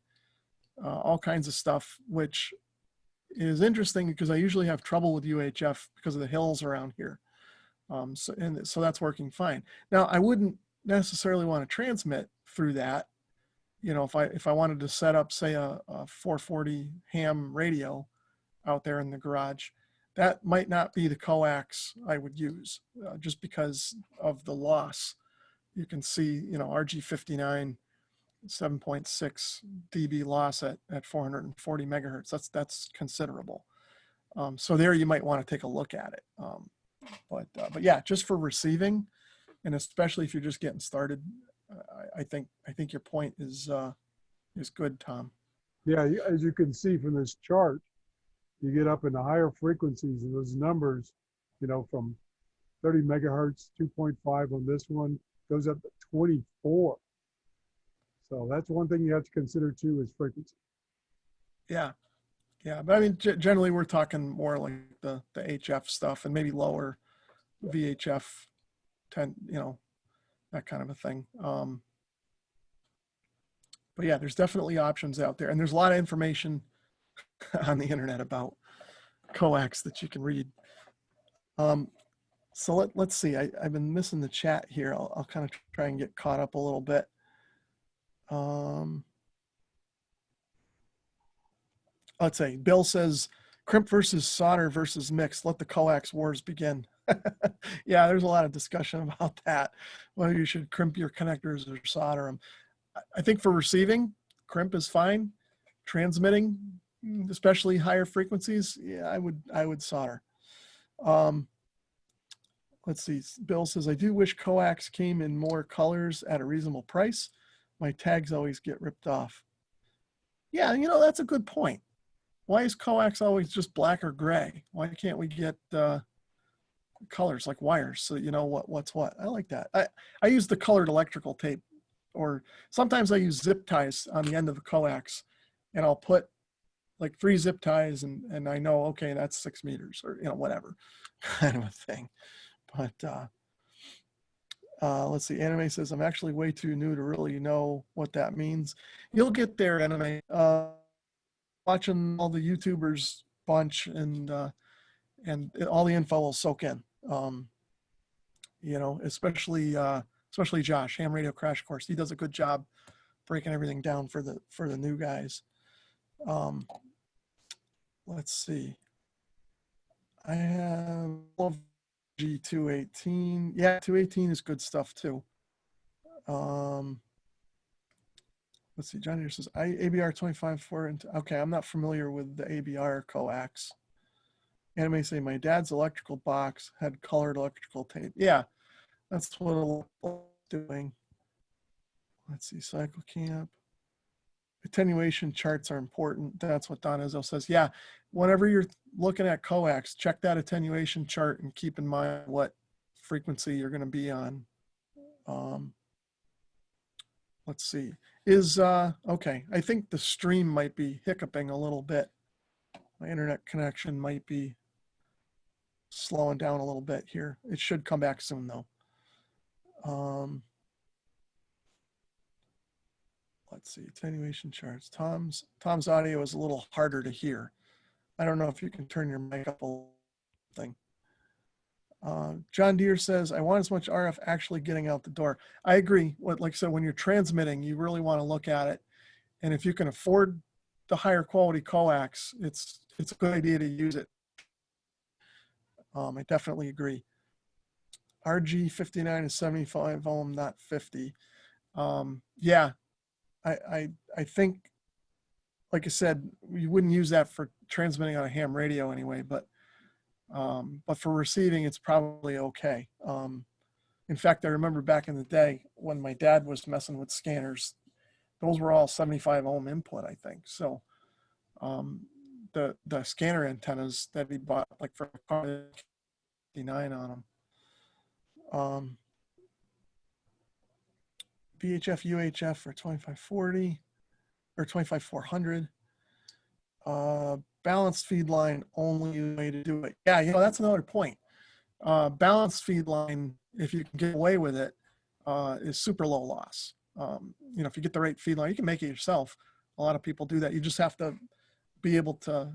all kinds of stuff, which is interesting because I usually have trouble with UHF because of the hills around here. So that's working fine. Now, I wouldn't necessarily want to transmit through that. If I wanted to set up, say, a 440 ham radio out there in the garage, that might not be the coax I would use, just because of the loss. You can see, RG59, 7.6 dB loss at 440 megahertz. That's considerable. So there you might want to take a look at it. But yeah, just for receiving, and especially if you're just getting started, I think your point is good, Tom. yeah, as you can see from this chart, you get up in the higher frequencies and those numbers, from 30 megahertz, 2.5 on this one, goes up to 24. So that's one thing you have to consider too is frequency. Yeah. Yeah. But I mean, generally we're talking more like the HF stuff and maybe lower VHF 10, that kind of a thing. But yeah, there's definitely options out there, and there's a lot of information on the internet about coax that you can read. So let's see. I've been missing the chat here. I'll kind of try and get caught up a little bit. Let's say Bill says crimp versus solder versus mix. Let the coax wars begin. Yeah, there's a lot of discussion about that, whether you should crimp your connectors or solder them. I think for receiving, crimp is fine. Transmitting, especially higher frequencies, yeah, I would solder. Let's see. Bill says, I do wish coax came in more colors at a reasonable price. My tags always get ripped off. Yeah, that's a good point. Why is coax always just black or gray? Why can't we get colors like wires so you know what's what? I like that. I use the colored electrical tape, or sometimes I use zip ties on the end of the coax, and I'll put like 3 zip ties and I know, okay, that's 6 meters or, whatever kind of a thing. But let's see. Anime says, I'm actually way too new to really know what that means. You'll get there, Anime. Watching all the YouTubers bunch and all the info will soak in. Especially Josh, Ham Radio Crash Course. He does a good job breaking everything down for the new guys. Let's see. I have G218. Yeah, 218 is good stuff too. Um, let's see. John Deere says ABR 25 4 and okay. I'm not familiar with the ABR coax. Anime say my dad's electrical box had colored electrical tape. Yeah, that's what I'm doing. Let's see. Cycle camp. Attenuation charts are important. That's what Don Izzo says. Yeah, whenever you're looking at coax, check that attenuation chart and keep in mind what frequency you're going to be on. Let's see. Okay. I think the stream might be hiccuping a little bit. My internet connection might be slowing down a little bit here. It should come back soon though. Let's see. Attenuation charts. Tom's audio is a little harder to hear. I don't know if you can turn your mic up a little thing. John Deere says, I want as much RF actually getting out the door. I agree. Like I said, when you're transmitting, you really want to look at it. And if you can afford the higher quality coax, it's a good idea to use it. I definitely agree. RG59 is 75 ohm, not 50. Yeah, I think, like I said, you wouldn't use that for transmitting on a ham radio anyway, but for receiving, it's probably okay. In fact, I remember back in the day when my dad was messing with scanners, those were all 75 ohm input, I think. So the scanner antennas that he bought, like for a car, 59 on them. VHF, UHF for 2540 or 25400. Balanced feed line, only way to do it. Yeah, that's another point. Balanced feed line, if you can get away with it, is super low loss. If you get the right feed line, you can make it yourself. A lot of people do that. You just have to be able to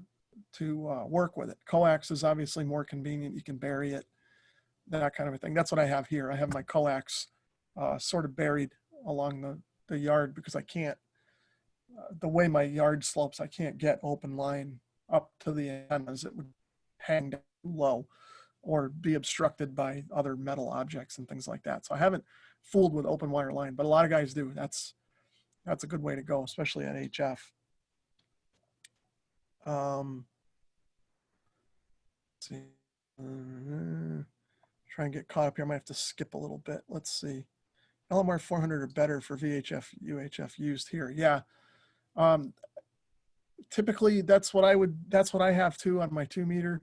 work with it. Coax is obviously more convenient. You can bury it, that kind of a thing. That's what I have here. I have my coax sort of buried along the yard because I can't, the way my yard slopes, I can't get open line up to the antennas. It would hang down low or be obstructed by other metal objects and things like that. So I haven't fooled with open wire line, but a lot of guys do. That's a good way to go, especially at HF. Let's see. Try and get caught up here. I might have to skip a little bit. Let's see. LMR 400 or better for VHF, UHF used here. Yeah. Typically that's what I have too on my 2 meter.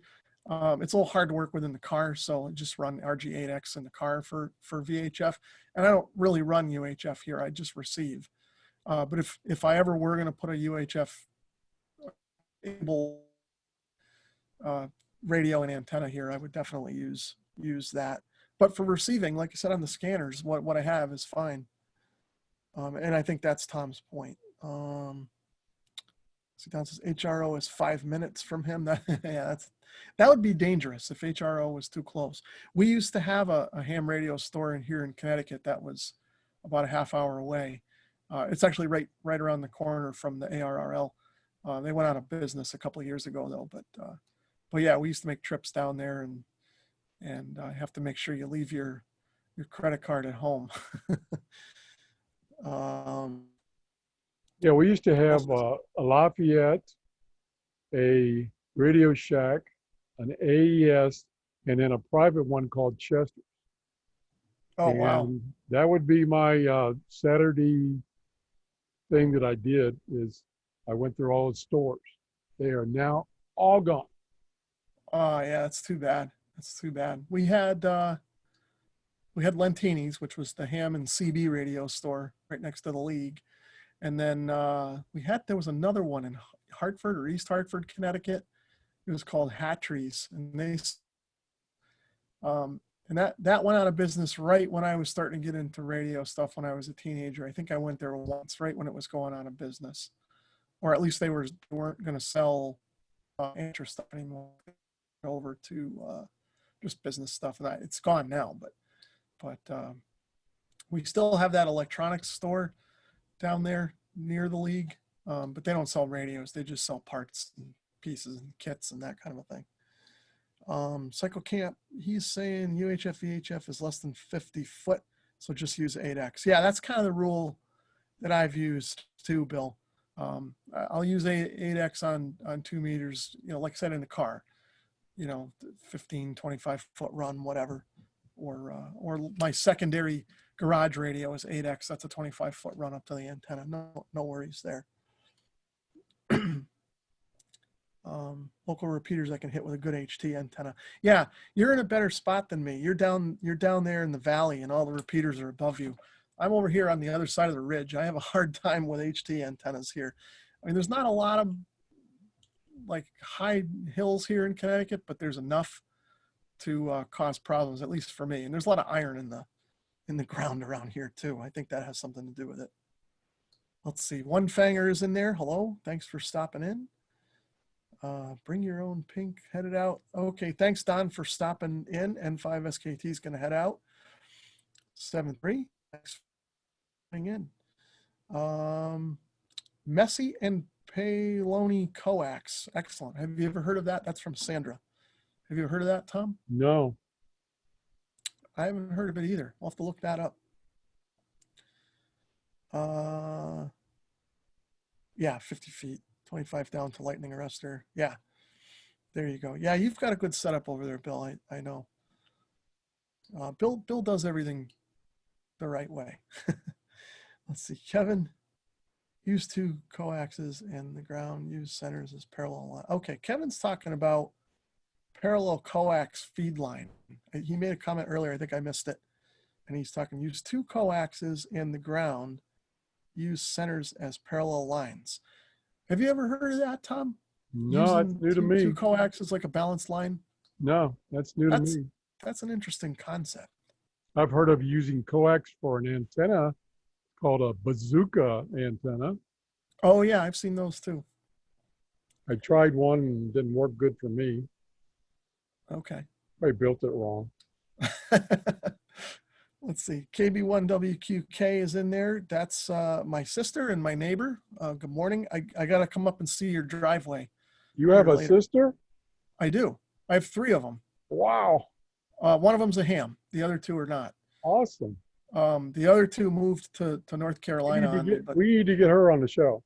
It's a little hard to work with in the car, so I just run RG8X in the car for VHF, and I don't really run UHF here. I just receive. But if I ever were going to put a UHF able radio and antenna here, I would definitely use that. But for receiving, like I said, on the scanners, what I have is fine. And I think that's Tom's point. See, Don says HRO is 5 minutes from him. That would be dangerous if HRO was too close. We used to have a ham radio store here in Connecticut that was about a half hour away. It's actually right around the corner from the ARRL. They went out of business a couple of years ago though, but yeah, we used to make trips down there and have to make sure you leave your credit card at home. Yeah, we used to have a Lafayette, a Radio Shack, an AES, and then a private one called Chester. Oh, wow. And that would be my Saturday thing that I did is I went through all the stores. They are now all gone. Oh, yeah, that's too bad. That's too bad. We had Lentini's, which was the ham and CB radio store right next to the league. And then there was another one in Hartford or East Hartford, Connecticut. It was called Hattrie's, and that went out of business right when I was starting to get into radio stuff when I was a teenager. I think I went there once, right when it was going out of business, or at least they weren't going to sell interest stuff anymore. Over to just business stuff, and it's gone now. But we still have that electronics store down there near the league, but they don't sell radios. They just sell parts and pieces and kits and that kind of a thing. Cycle Camp, he's saying UHF VHF is less than 50 foot. So just use 8X. Yeah, that's kind of the rule that I've used too, Bill. I'll use 8X on 2 meters, like I said, in the car, 15, 25-foot run, whatever. Or my secondary garage radio is 8X. That's a 25-foot run up to the antenna. No worries there. Local repeaters I can hit with a good HT antenna. Yeah, you're in a better spot than me. You're down there in the valley and all the repeaters are above you. I'm over here on the other side of the ridge. I have a hard time with HT antennas here. I mean, there's not a lot of like high hills here in Connecticut, but there's enough to cause problems, at least for me. And there's a lot of iron in the ground around here too. I think that has something to do with it. Let's see. One Fanger is in there. Hello. Thanks for stopping in. Bring your own pink, headed out. Okay, thanks Don for stopping in. N5SKT is going to head out. 7-3, thanks for coming in. Messi and Paloni coax, excellent. Have you ever heard of that? That's from Sandra. Have you ever heard of that, Tom? No. I haven't heard of it either. I'll have to look that up. Yeah, 50 feet. 25 down to lightning arrestor. Yeah, there you go. Yeah, you've got a good setup over there, Bill. I know. Bill does everything the right way. Let's see. Kevin, use 2 coaxes and the ground, use centers as parallel line. Okay, Kevin's talking about parallel coax feed line. He made a comment earlier. I think I missed it. And he's talking use 2 coaxes and the ground, use centers as parallel lines. Have you ever heard of that, Tom? No, that's new to me. 2 coaxes like a balanced line? No, that's new to me. That's an interesting concept. I've heard of using coax for an antenna called a bazooka antenna. Oh yeah, I've seen those too. I tried one and it didn't work good for me. Okay. I built it wrong. Let's see. KB1WQK is in there. That's my sister and my neighbor. Good morning. I got to come up and see your driveway. You have a sister? I do. I have 3 of them. Wow. One of them's a ham. The other 2 are not. Awesome. The other 2 moved to North Carolina. We need to get her on the show.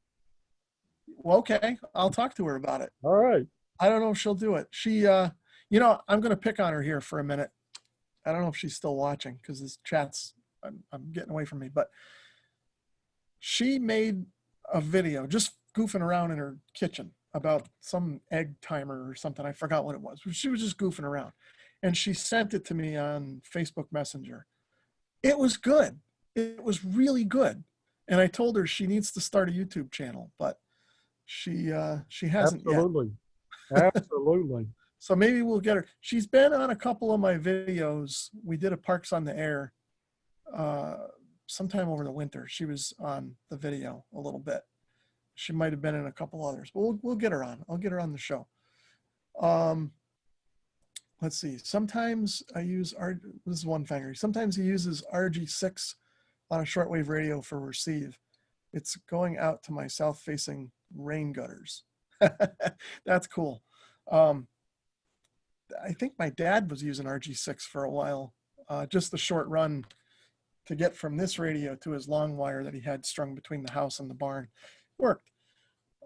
Well, okay. I'll talk to her about it. All right. I don't know if she'll do it. She, I'm going to pick on her here for a minute. I don't know if she's still watching because this chat's, I'm getting away from me, but she made a video just goofing around in her kitchen about some egg timer or something. I forgot what it was. She was just goofing around and she sent it to me on Facebook Messenger. It was good. It was really good. And I told her she needs to start a YouTube channel, but she hasn't Absolutely. Yet. Absolutely. So maybe we'll get her. She's been on a couple of my videos. We did a Parks on the Air sometime over the winter. She was on the video a little bit. She might have been in a couple others, but we'll get her on. I'll get her on the show. Let's see. Sometimes I use this is One Fanger. Sometimes he uses RG6 on a shortwave radio for receive. It's going out to my south-facing rain gutters. That's cool. I think my dad was using RG6 for a while, just the short run to get from this radio to his long wire that he had strung between the house and the barn. Worked.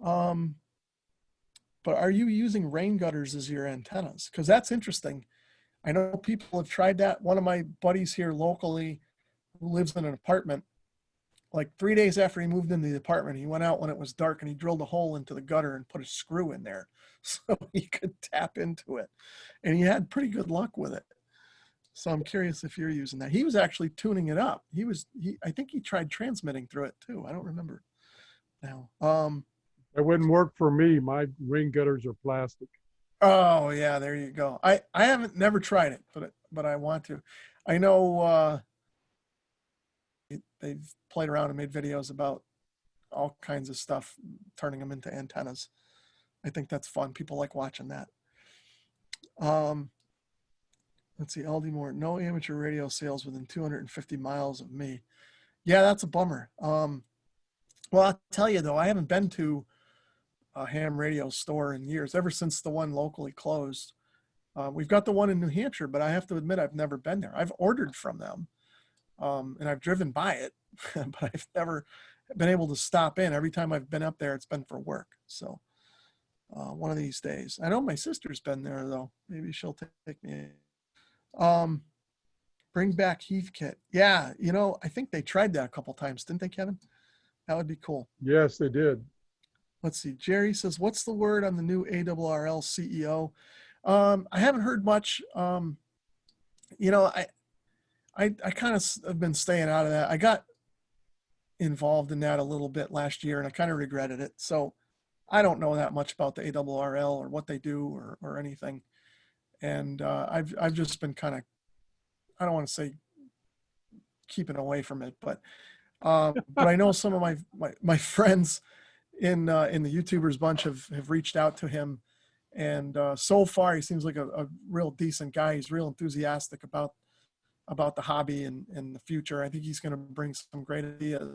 But are you using rain gutters as your antennas? Because that's interesting. I know people have tried that. One of my buddies here locally who lives in an apartment, like 3 days after he moved into the apartment, he went out when it was dark and he drilled a hole into the gutter and put a screw in there so he could tap into it. And he had pretty good luck with it. So I'm curious if you're using that. He was actually tuning it up. I think he tried transmitting through it too. I don't remember now. It wouldn't work for me. My rain gutters are plastic. Oh yeah, there you go. I haven't never tried it, but I want to. I know they've played around and made videos about all kinds of stuff, turning them into antennas. I think that's fun. People like watching that. Let's see, Aldi Moore, no amateur radio sales within 250 miles of me. Yeah, that's a bummer. Well, I'll tell you though, I haven't been to a ham radio store in years, ever since the one locally closed. We've got the one in New Hampshire, but I have to admit I've never been there. I've ordered from them, And I've driven by it, but I've never been able to stop in. Every time I've been up there, it's been for work. So one of these days. I know my sister's been there though. Maybe she'll take me. Um, bring back Heathkit. Yeah, I think they tried that a couple times, didn't they, Kevin? That would be cool. Yes, they did. Let's see. Jerry says, "What's the word on the new ARRL CEO?" I haven't heard much. You know, I kind of have been staying out of that. I got involved in that a little bit last year, and I kind of regretted it. So I don't know that much about the ARRL or what they do or anything. And I've just been kind of, I don't want to say keeping away from it, but I know some of my friends in the YouTubers bunch have reached out to him, and so far he seems like a real decent guy. He's real enthusiastic about the hobby and the future. I think he's going to bring some great ideas.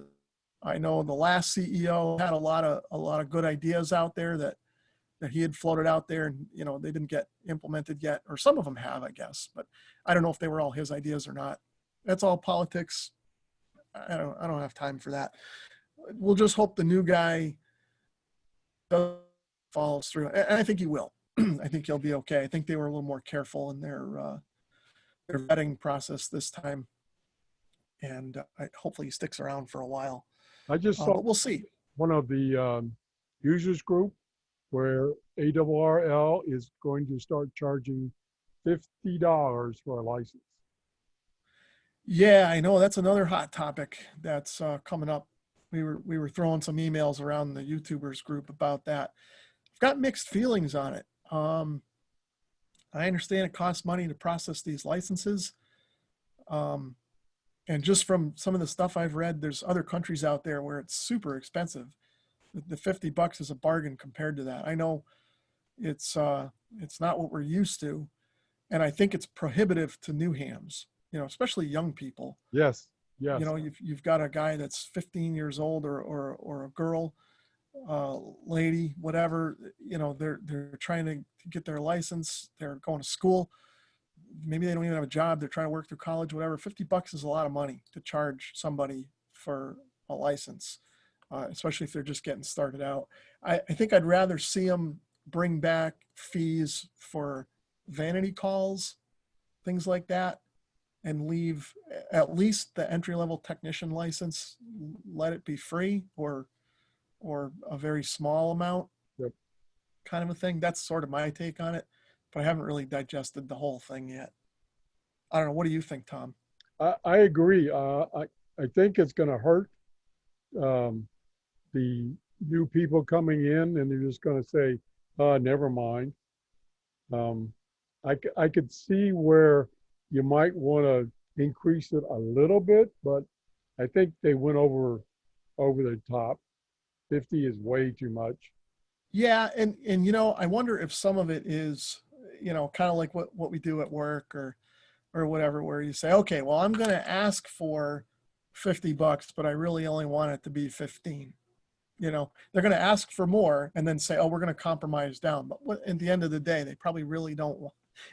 I know the last CEO had a lot of good ideas out there that he had floated out there, and they didn't get implemented yet, or some of them have, I guess, but I don't know if they were all his ideas or not. That's all politics. I don't have time for that. We'll just hope the new guy follows through, and I think he will. I think he'll be okay. I think they were a little more careful in their vetting process this time, and hopefully he sticks around for a while. I just saw But we'll see. one of the users group where ARRL is going to start charging $50 for a license. Yeah, I know that's another hot topic that's coming up. We were throwing some emails around the YouTubers group about that. I've got mixed feelings on it. I understand it costs money to process these licenses. And just from some of the stuff I've read, there's other countries out there where it's super expensive. The $50 is a bargain compared to that. I know it's not what we're used to, and I think it's prohibitive to new hams. Especially young people. Yes, yes. You've got a guy that's 15 years old or a girl, lady, whatever. They're trying to get their license. They're going to school. Maybe they don't even have a job. They're trying to work through college, whatever. $50 is a lot of money to charge somebody for a license, especially if they're just getting started out. I think I'd rather see them bring back fees for vanity calls, things like that, and leave at least the entry-level technician license, let it be free or a very small amount. Yep. Kind of a thing. That's sort of my take on it, but I haven't really digested the whole thing yet. I don't know. What do you think, Tom? I agree. I think it's going to hurt the new people coming in, and they're just going to say, never mind. I could see where you might want to increase it a little bit, but I think they went over the top. 50 is way too much. Yeah, and I wonder if some of it is, kind of like what we do at work or whatever, where you say, okay, well, I'm going to ask for $50, but I really only want it to be 15. They're going to ask for more and then say, oh, we're going to compromise down. But at the end of the day, they probably really don't want,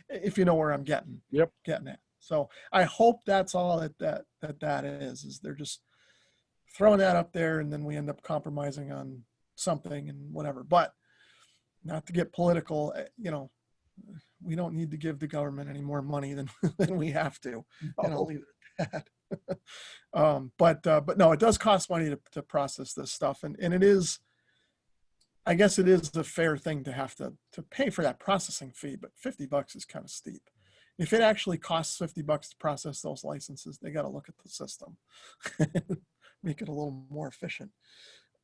if you know where I'm getting at. So I hope that's all that is they're just throwing that up there, and then we end up compromising on something and whatever. But not to get political, we don't need to give the government any more money than we have to. And I'll leave it at that. But no, it does cost money to process this stuff, and it is, I guess it is a fair thing to have to pay for that processing fee, but $50 is kind of steep. If it actually costs $50 to process those licenses, they got to look at the system, make it a little more efficient.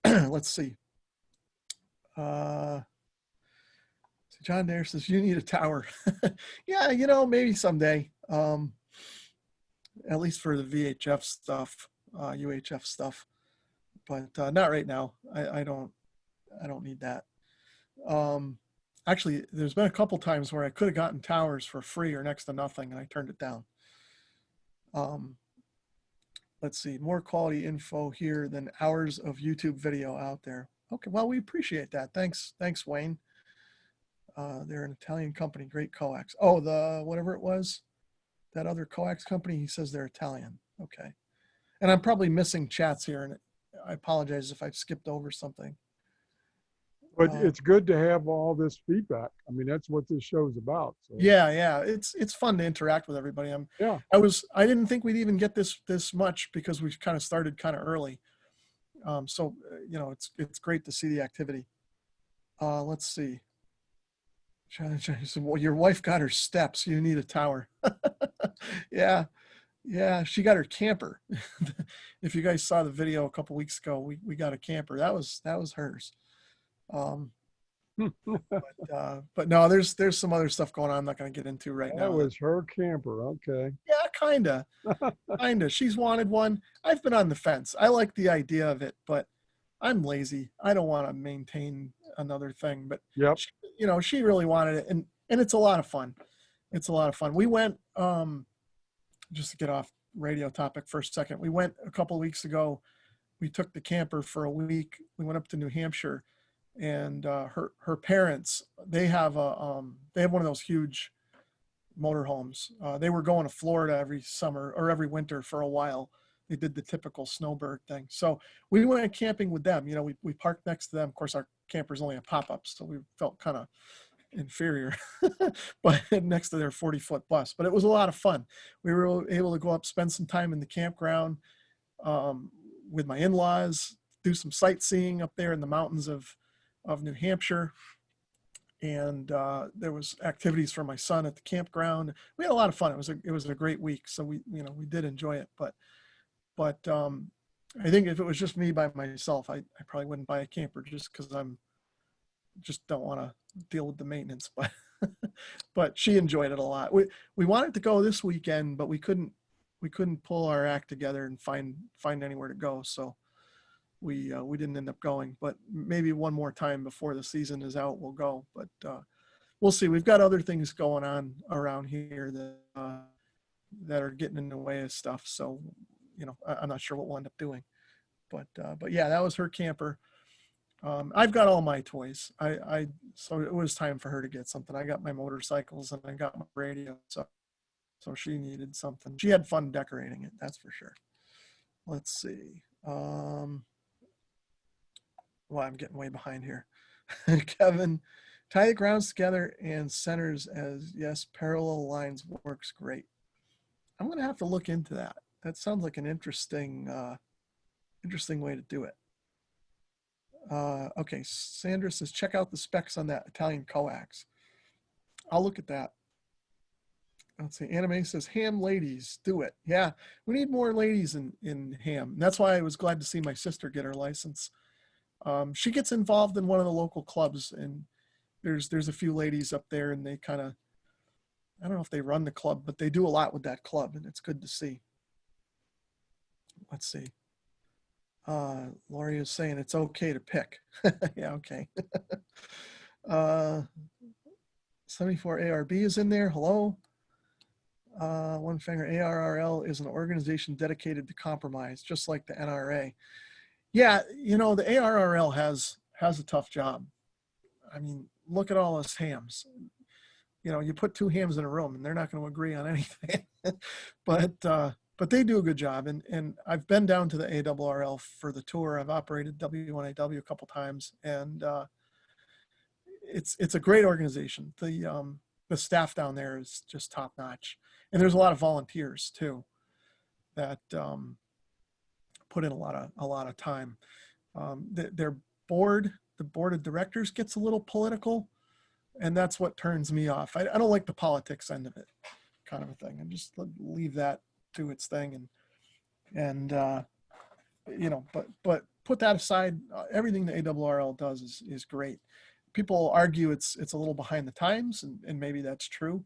Let's see. John Dare says, you need a tower. Yeah, maybe someday. At least for the VHF stuff, UHF stuff, but not right now. I don't need that. Actually, there's been a couple times where I could have gotten towers for free or next to nothing, and I turned it down. Let's see, more quality info here than hours of YouTube video out there. Okay, well, we appreciate that. Thanks, Wayne. They're an Italian company, great coax. Oh, the whatever it was, that other coax company, he says they're Italian. Okay. And I'm probably missing chats here, and I apologize if I've skipped over something. But it's good to have all this feedback. I mean, that's what this show's about. So Yeah, it's fun to interact with everybody. yeah, I didn't think we'd even get this much because we kind of started kind of early. You know, it's great to see the activity. Let's see. She said, well, your wife got her steps. You need a tower. Yeah, yeah. She got her camper. If you guys saw the video a couple weeks ago, we got a camper. That was hers. Um, but no, there's some other stuff going on. I'm not going to get into right that now. was her camper. Okay. Yeah, kinda. She's wanted one. I've been on the fence. I like the idea of it, but I'm lazy. I don't want to maintain another thing. But Yep. she, you know, she really wanted it, and it's a lot of fun. It's a lot of fun. We went just to get off radio topic for a second. We went a couple of weeks ago. We took the camper for a week. We went up to New Hampshire, and her parents, they have one of those huge motorhomes. They were going to Florida every summer or every winter for a while. They did the typical snowbird thing. So we went camping with them. You know, we parked next to them. Of course, our camper's only a pop-up, so we felt kind of inferior, but next to their 40-foot bus. But it was a lot of fun. We were able to go up, spend some time in the campground with my in-laws, do some sightseeing up there in the mountains of New Hampshire, and there was activities for my son at the campground. We had a lot of fun. It was a great week. So we did enjoy it. But I think if it was just me by myself, I probably wouldn't buy a camper just because just don't want to deal with the maintenance. But she enjoyed it a lot. We wanted to go this weekend, but we couldn't pull our act together and find anywhere to go. So we didn't end up going, but maybe one more time before the season is out, we'll go. But we'll see. We've got other things going on around here that are getting in the way of stuff. So, you know, I'm not sure what we'll end up doing. But yeah, that was her camper. I've got all my toys. So it was time for her to get something. I got my motorcycles and I got my radio. So she needed something. She had fun decorating it. That's for sure. Let's see. Well, I'm getting way behind here. Kevin, tie the grounds together and centers as yes, parallel lines works great. I'm gonna have to look into that. That sounds like an interesting way to do it. Okay, Sandra says check out the specs on that Italian coax. I'll look at that. Let's see. Anime says ham ladies do it. Yeah, we need more ladies in ham. And that's why I was glad to see my sister get her license. She gets involved in one of the local clubs, and there's a few ladies up there, and they kind of, I don't know if they run the club, but they do a lot with that club, and it's good to see. Let's see. Lori is saying it's okay to pick. Yeah, okay. 74 ARB is in there. Hello. One Finger ARRL is an organization dedicated to compromise, just like the NRA. Yeah, you know, the ARRL has a tough job. I mean, look at all us hams. You know, you put two hams in a room and they're not going to agree on anything. But they do a good job. And I've been down to the ARRL for the tour. I've operated W1AW a couple times, and it's a great organization. The staff down there is just top notch, and there's a lot of volunteers too that put in a lot of time. Their board, the board of directors, gets a little political, and that's what turns me off. I don't like the politics end of it, kind of a thing. And just leave that to its thing, and you know, but put that aside. Everything the ARRL does is great. People argue it's a little behind the times, and maybe that's true.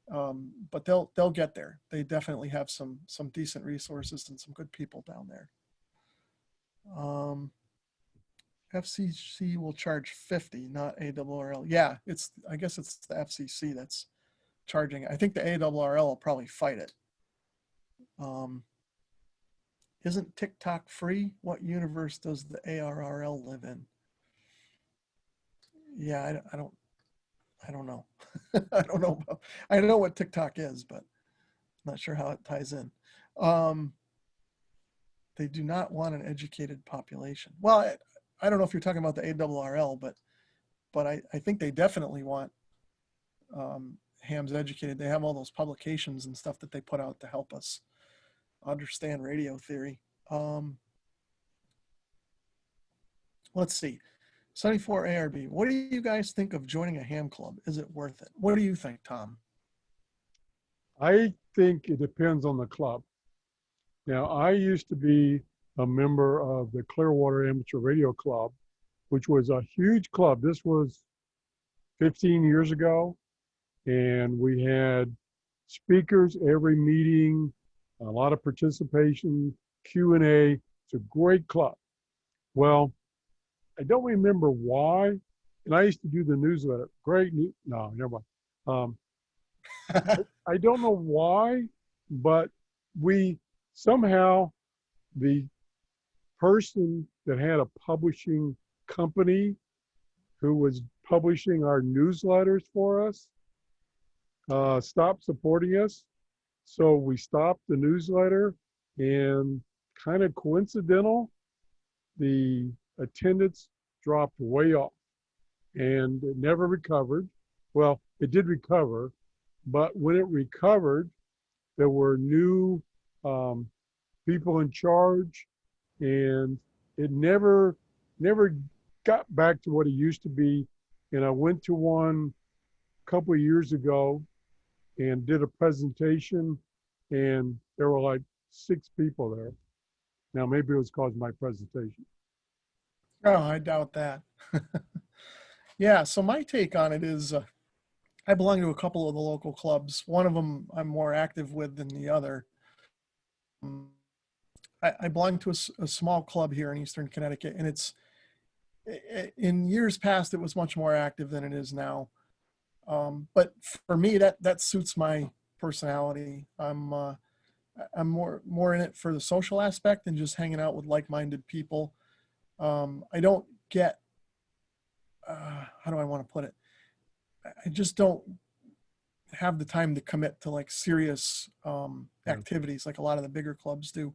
But they'll get there. They definitely have some decent resources and some good people down there. FCC will charge 50, not ARRL. Yeah, I guess it's the FCC that's charging it. I think the ARRL will probably fight it. Isn't TikTok free? What universe does the ARRL live in? Yeah, I don't know. I don't know what TikTok is, but I'm not sure how it ties in. they do not want an educated population. Well, I don't know if you're talking about the ARRL, but I think they definitely want hams educated. They have all those publications and stuff that they put out to help us understand radio theory. Let's see. 74 ARB. What do you guys think of joining a ham club? Is it worth it? What do you think, Tom? I think it depends on the club. Now, I used to be a member of the Clearwater Amateur Radio Club, which was a huge club. This was 15 years ago, and we had speakers every meeting, a lot of participation, Q&A. It's a great club. Well, I don't remember why, and I used to do the newsletter. No, never mind. I don't know why, but we somehow, the person that had a publishing company who was publishing our newsletters for us stopped supporting us. So we stopped the newsletter, and kind of coincidental, the attendance dropped way off and it never recovered. Well, it did recover, but when it recovered, there were new people in charge, and it never got back to what it used to be. And I went to one a couple of years ago and did a presentation, and there were like 6 people there. Now, maybe it was because of my presentation. Oh, I doubt that. Yeah, so my take on it is I belong to a couple of the local clubs. One of them I'm more active with than the other. I belong to a small club here in Eastern Connecticut, and it's in years past it was much more active than it is now. But for me, that suits my personality. I'm more in it for the social aspect and just hanging out with like-minded people. I don't get how do I want to put it? I just don't have the time to commit to like serious activities like a lot of the bigger clubs do.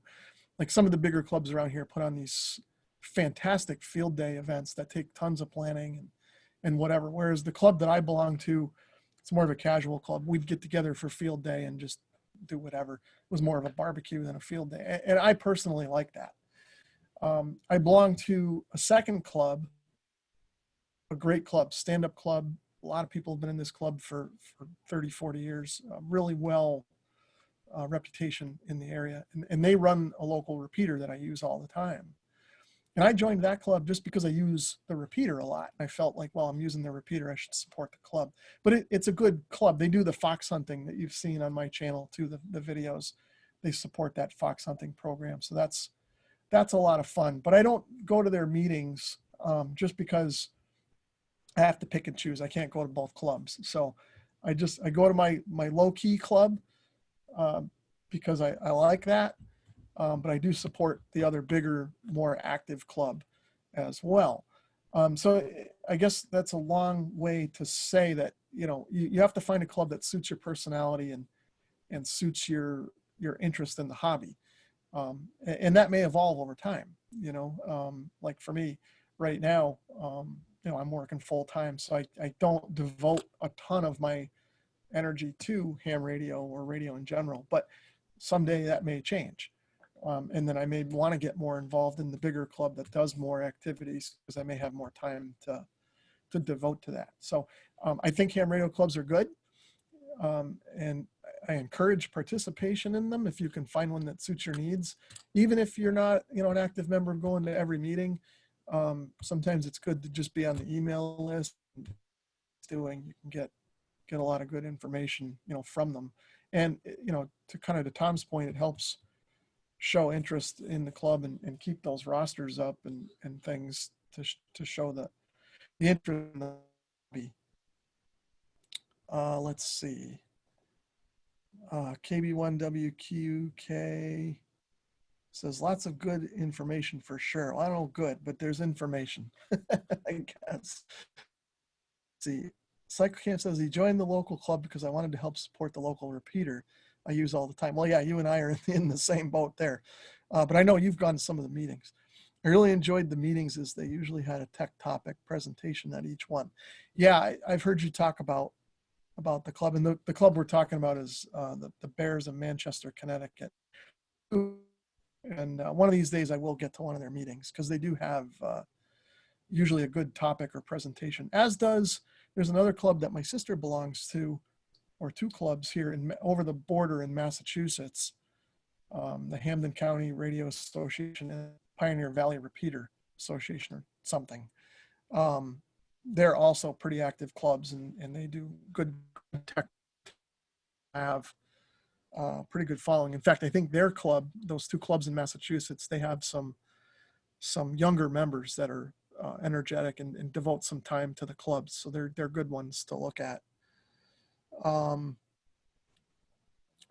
Like some of the bigger clubs around here put on these fantastic field day events that take tons of planning and whatever. Whereas the club that I belong to, it's more of a casual club. We'd get together for field day and just do whatever. It was more of a barbecue than a field day. And I personally like that. I belong to a second club, a great club, stand-up club. A lot of people have been in this club for 30, 40 years, really well reputation in the area. And they run a local repeater that I use all the time. And I joined that club just because I use the repeater a lot. I felt like, well, I'm using the repeater, I should support the club. But it's a good club. They do the fox hunting that you've seen on my channel too, the videos. They support that fox hunting program. So that's a lot of fun. But I don't go to their meetings just because I have to pick and choose. I can't go to both clubs. So I go to my low-key club because I like that. But I do support the other bigger, more active club as well. So I guess that's a long way to say that, you have to find a club that suits your personality and suits your interest in the hobby. And that may evolve over time, like for me right now, I'm working full time, so I don't devote a ton of my energy to ham radio or radio in general, but someday that may change. And then I may want to get more involved in the bigger club that does more activities because I may have more time to devote to that. So I think ham radio clubs are good. And I encourage participation in them if you can find one that suits your needs. Even if you're not, an active member going to every meeting, sometimes it's good to just be on the email list. You can get a lot of good information, from them. And, to kind of to Tom's point, it helps show interest in the club and keep those rosters up and things to show the interest in the hobby. Let's see. KB1WQK says lots of good information for sure. Well, I don't know good, but there's information, I guess. Let's see. Psychocamp says he joined the local club because I wanted to help support the local repeater I use all the time. Well, yeah, you and I are in the same boat there. But I know you've gone to some of the meetings. I really enjoyed the meetings as they usually had a tech topic presentation at each one. Yeah, I've heard you talk about the club, and the club we're talking about is the Bears of Manchester, Connecticut. And one of these days I will get to one of their meetings because they do have usually a good topic or presentation, as does, there's another club that my sister belongs to, or two clubs here over the border in Massachusetts, the Hamden County Radio Association and Pioneer Valley Repeater Association or something. Um, they're also pretty active clubs, and they do good tech, have pretty good following. In fact, I think their club, those two clubs in Massachusetts, they have some younger members that are energetic and devote some time to the clubs. So they're good ones to look at.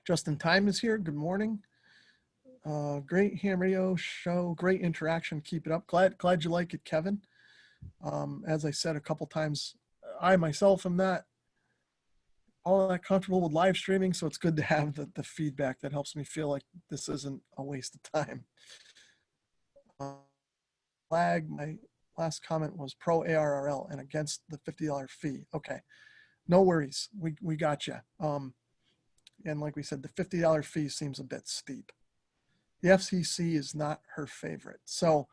Justin Time is here. Good morning. Great ham radio show. Great interaction. Keep it up. Glad you like it, Kevin. As I said a couple times, I myself am not all that comfortable with live streaming, so it's good to have the feedback that helps me feel like this isn't a waste of time. Flag, my last comment was pro ARRL and against the $50 fee. Okay, no worries, we got you. And like we said, the $50 fee seems a bit steep. The FCC is not her favorite. So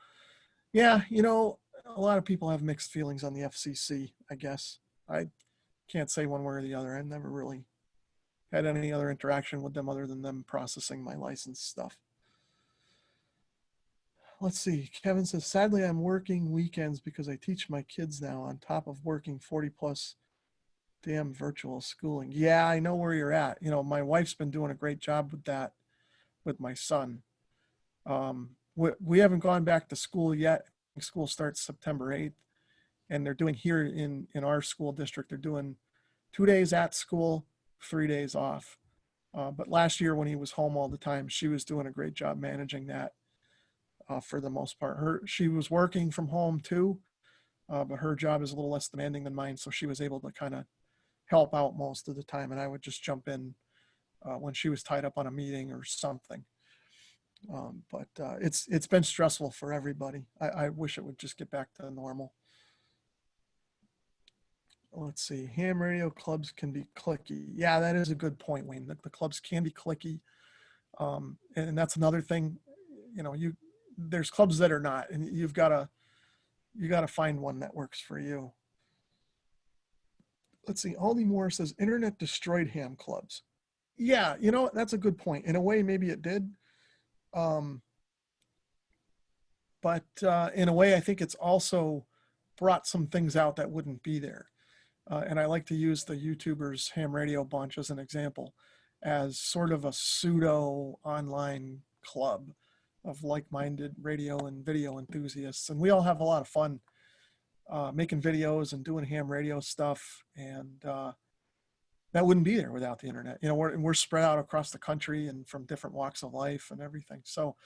yeah, a lot of people have mixed feelings on the FCC, I guess. I can't say one way or the other. I've never really had any other interaction with them other than them processing my license stuff. Let's see. Kevin says, sadly, I'm working weekends because I teach my kids now on top of working 40 plus damn virtual schooling. Yeah, I know where you're at. My wife's been doing a great job with that with my son. We haven't gone back to school yet. School starts September 8th. And they're doing here in our school district, they're doing 2 days at school, 3 days off. But last year when he was home all the time, she was doing a great job managing that for the most part. She was working from home too, but her job is a little less demanding than mine. So she was able to kind of help out most of the time. And I would just jump in when she was tied up on a meeting or something. But it's been stressful for everybody. I wish it would just get back to normal. Let's see. Ham radio clubs can be clicky. Yeah, that is a good point, Wayne. The clubs can be clicky, and that's another thing. There's clubs that are not, and you got to find one that works for you. Let's see. Aldi Moore says internet destroyed ham clubs. Yeah, that's a good point. In a way, maybe it did, but in a way, I think it's also brought some things out that wouldn't be there. And I like to use the YouTubers Ham Radio Bunch as an example, as sort of a pseudo online club of like-minded radio and video enthusiasts. And we all have a lot of fun making videos and doing ham radio stuff. And that wouldn't be there without the internet. We're spread out across the country and from different walks of life and everything. So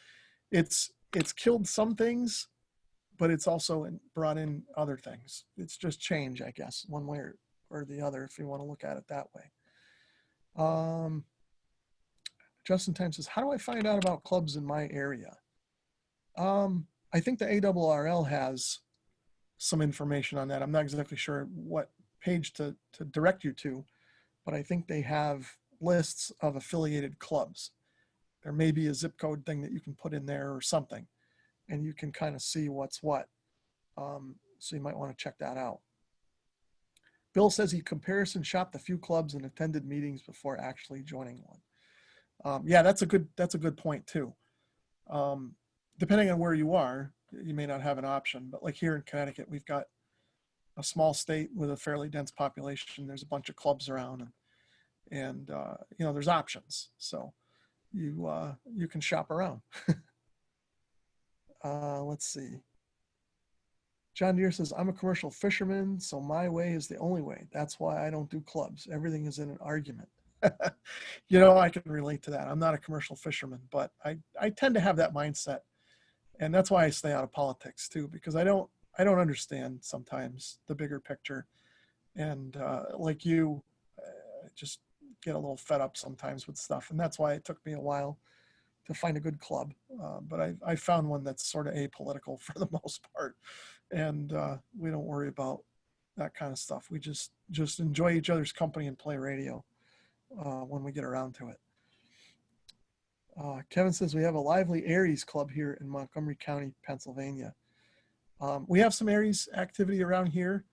it's killed some things, but it's also brought in other things. It's just change, I guess, one way or the other, if you want to look at it that way. Justin Time says, how do I find out about clubs in my area? I think the ARRL has some information on that. I'm not exactly sure what page to direct you to, but I think they have lists of affiliated clubs. There may be a zip code thing that you can put in there or something, and you can kind of see what's what. So you might want to check that out. Bill says he comparison shopped a few clubs and attended meetings before actually joining one. Yeah, that's a good point too. Depending on where you are, you may not have an option, but like here in Connecticut, we've got a small state with a fairly dense population. There's a bunch of clubs around, and there's options. So you can shop around. Let's see. John Deere says, I'm a commercial fisherman, so my way is the only way. That's why I don't do clubs. Everything is in an argument. I can relate to that. I'm not a commercial fisherman, but I tend to have that mindset. And that's why I stay out of politics too, because I don't understand sometimes the bigger picture. And like I just get a little fed up sometimes with stuff. And that's why it took me a while find a good club. But I found one that's sort of apolitical for the most part, and we don't worry about that kind of stuff. We just enjoy each other's company and play radio when we get around to it. Kevin says we have a lively Aries club here in Montgomery County, Pennsylvania. We have some Aries activity around here.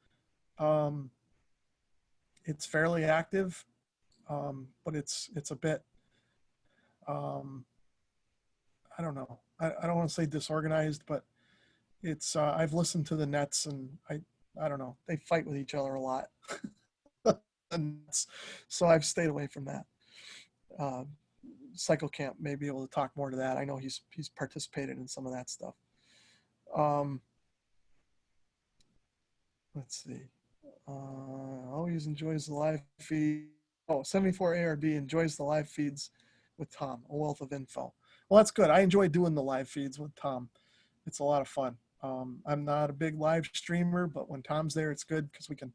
It's fairly active, but it's a bit, I don't know. I don't want to say disorganized, but it's I've listened to the nets, and I don't know. They fight with each other a lot, and so I've stayed away from that. Cycle Camp may be able to talk more to that. I know he's participated in some of that stuff. Let's see. Always enjoys the live feed. Oh, 74 ARB enjoys the live feeds with Tom. A wealth of info. Well, that's good. I enjoy doing the live feeds with Tom. It's a lot of fun. I'm not a big live streamer, but when Tom's there, it's good because we can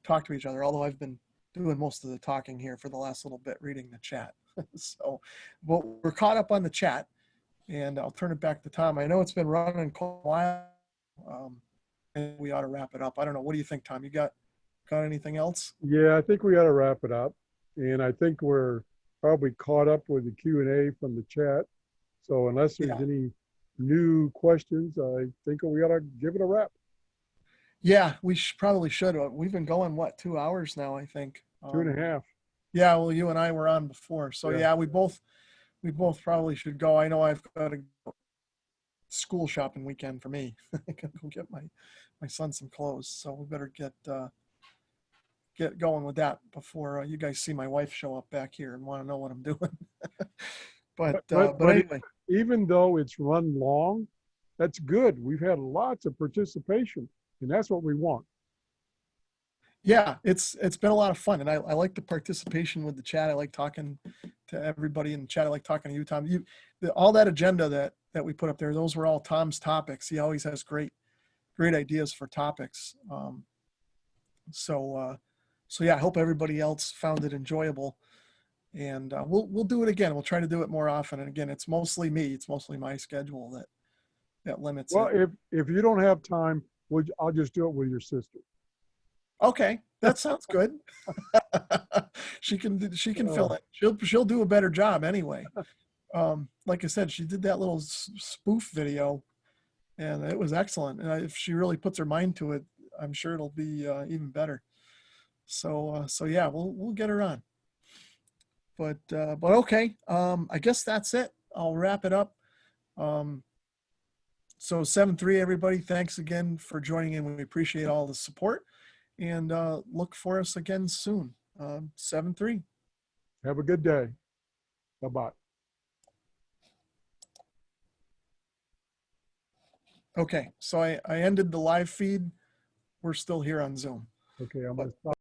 talk to each other. Although I've been doing most of the talking here for the last little bit, reading the chat. So, well, we're caught up on the chat, and I'll turn it back to Tom. I know it's been running quite a while, and we ought to wrap it up. I don't know. What do you think, Tom? You got anything else? Yeah, I think we ought to wrap it up. And I think we're probably caught up with the Q&A from the chat. So unless there's Yeah. any new questions, I think we ought to give it a wrap. Yeah, we probably should. We've been going, what, 2 hours now, I think. 2.5. Yeah, well, you and I were on before. So Yeah. yeah, we both probably should go. I know I've got a school shopping weekend for me. I gotta go get my son some clothes. So we better get going with that before you guys see my wife show up back here and want to know what I'm doing. but anyway. Even though it's run long, that's good. We've had lots of participation, and that's what we want. Yeah, it's been a lot of fun, and I like the participation with the chat. I like talking to everybody in the chat. I like talking to you, Tom. All that agenda that we put up there, those were all Tom's topics. He always has great ideas for topics. So yeah, I hope everybody else found it enjoyable, and we'll do it again. We'll try to do it more often. And again, it's mostly me. It's mostly my schedule that limits Well, it. if you don't have time, I'll just do it with your sister. Okay, that sounds good. She can fill it. She'll do a better job anyway. Like I said, she did that little spoof video, and it was excellent. And if she really puts her mind to it, I'm sure it'll be even better. So yeah, we'll get her on. But okay, I guess that's it. I'll wrap it up. So 7-3, everybody, thanks again for joining in. We appreciate all the support, and look for us again soon. 7-3. Have a good day. Bye-bye. Okay, so I ended the live feed. We're still here on Zoom. Okay, I'm going to stop.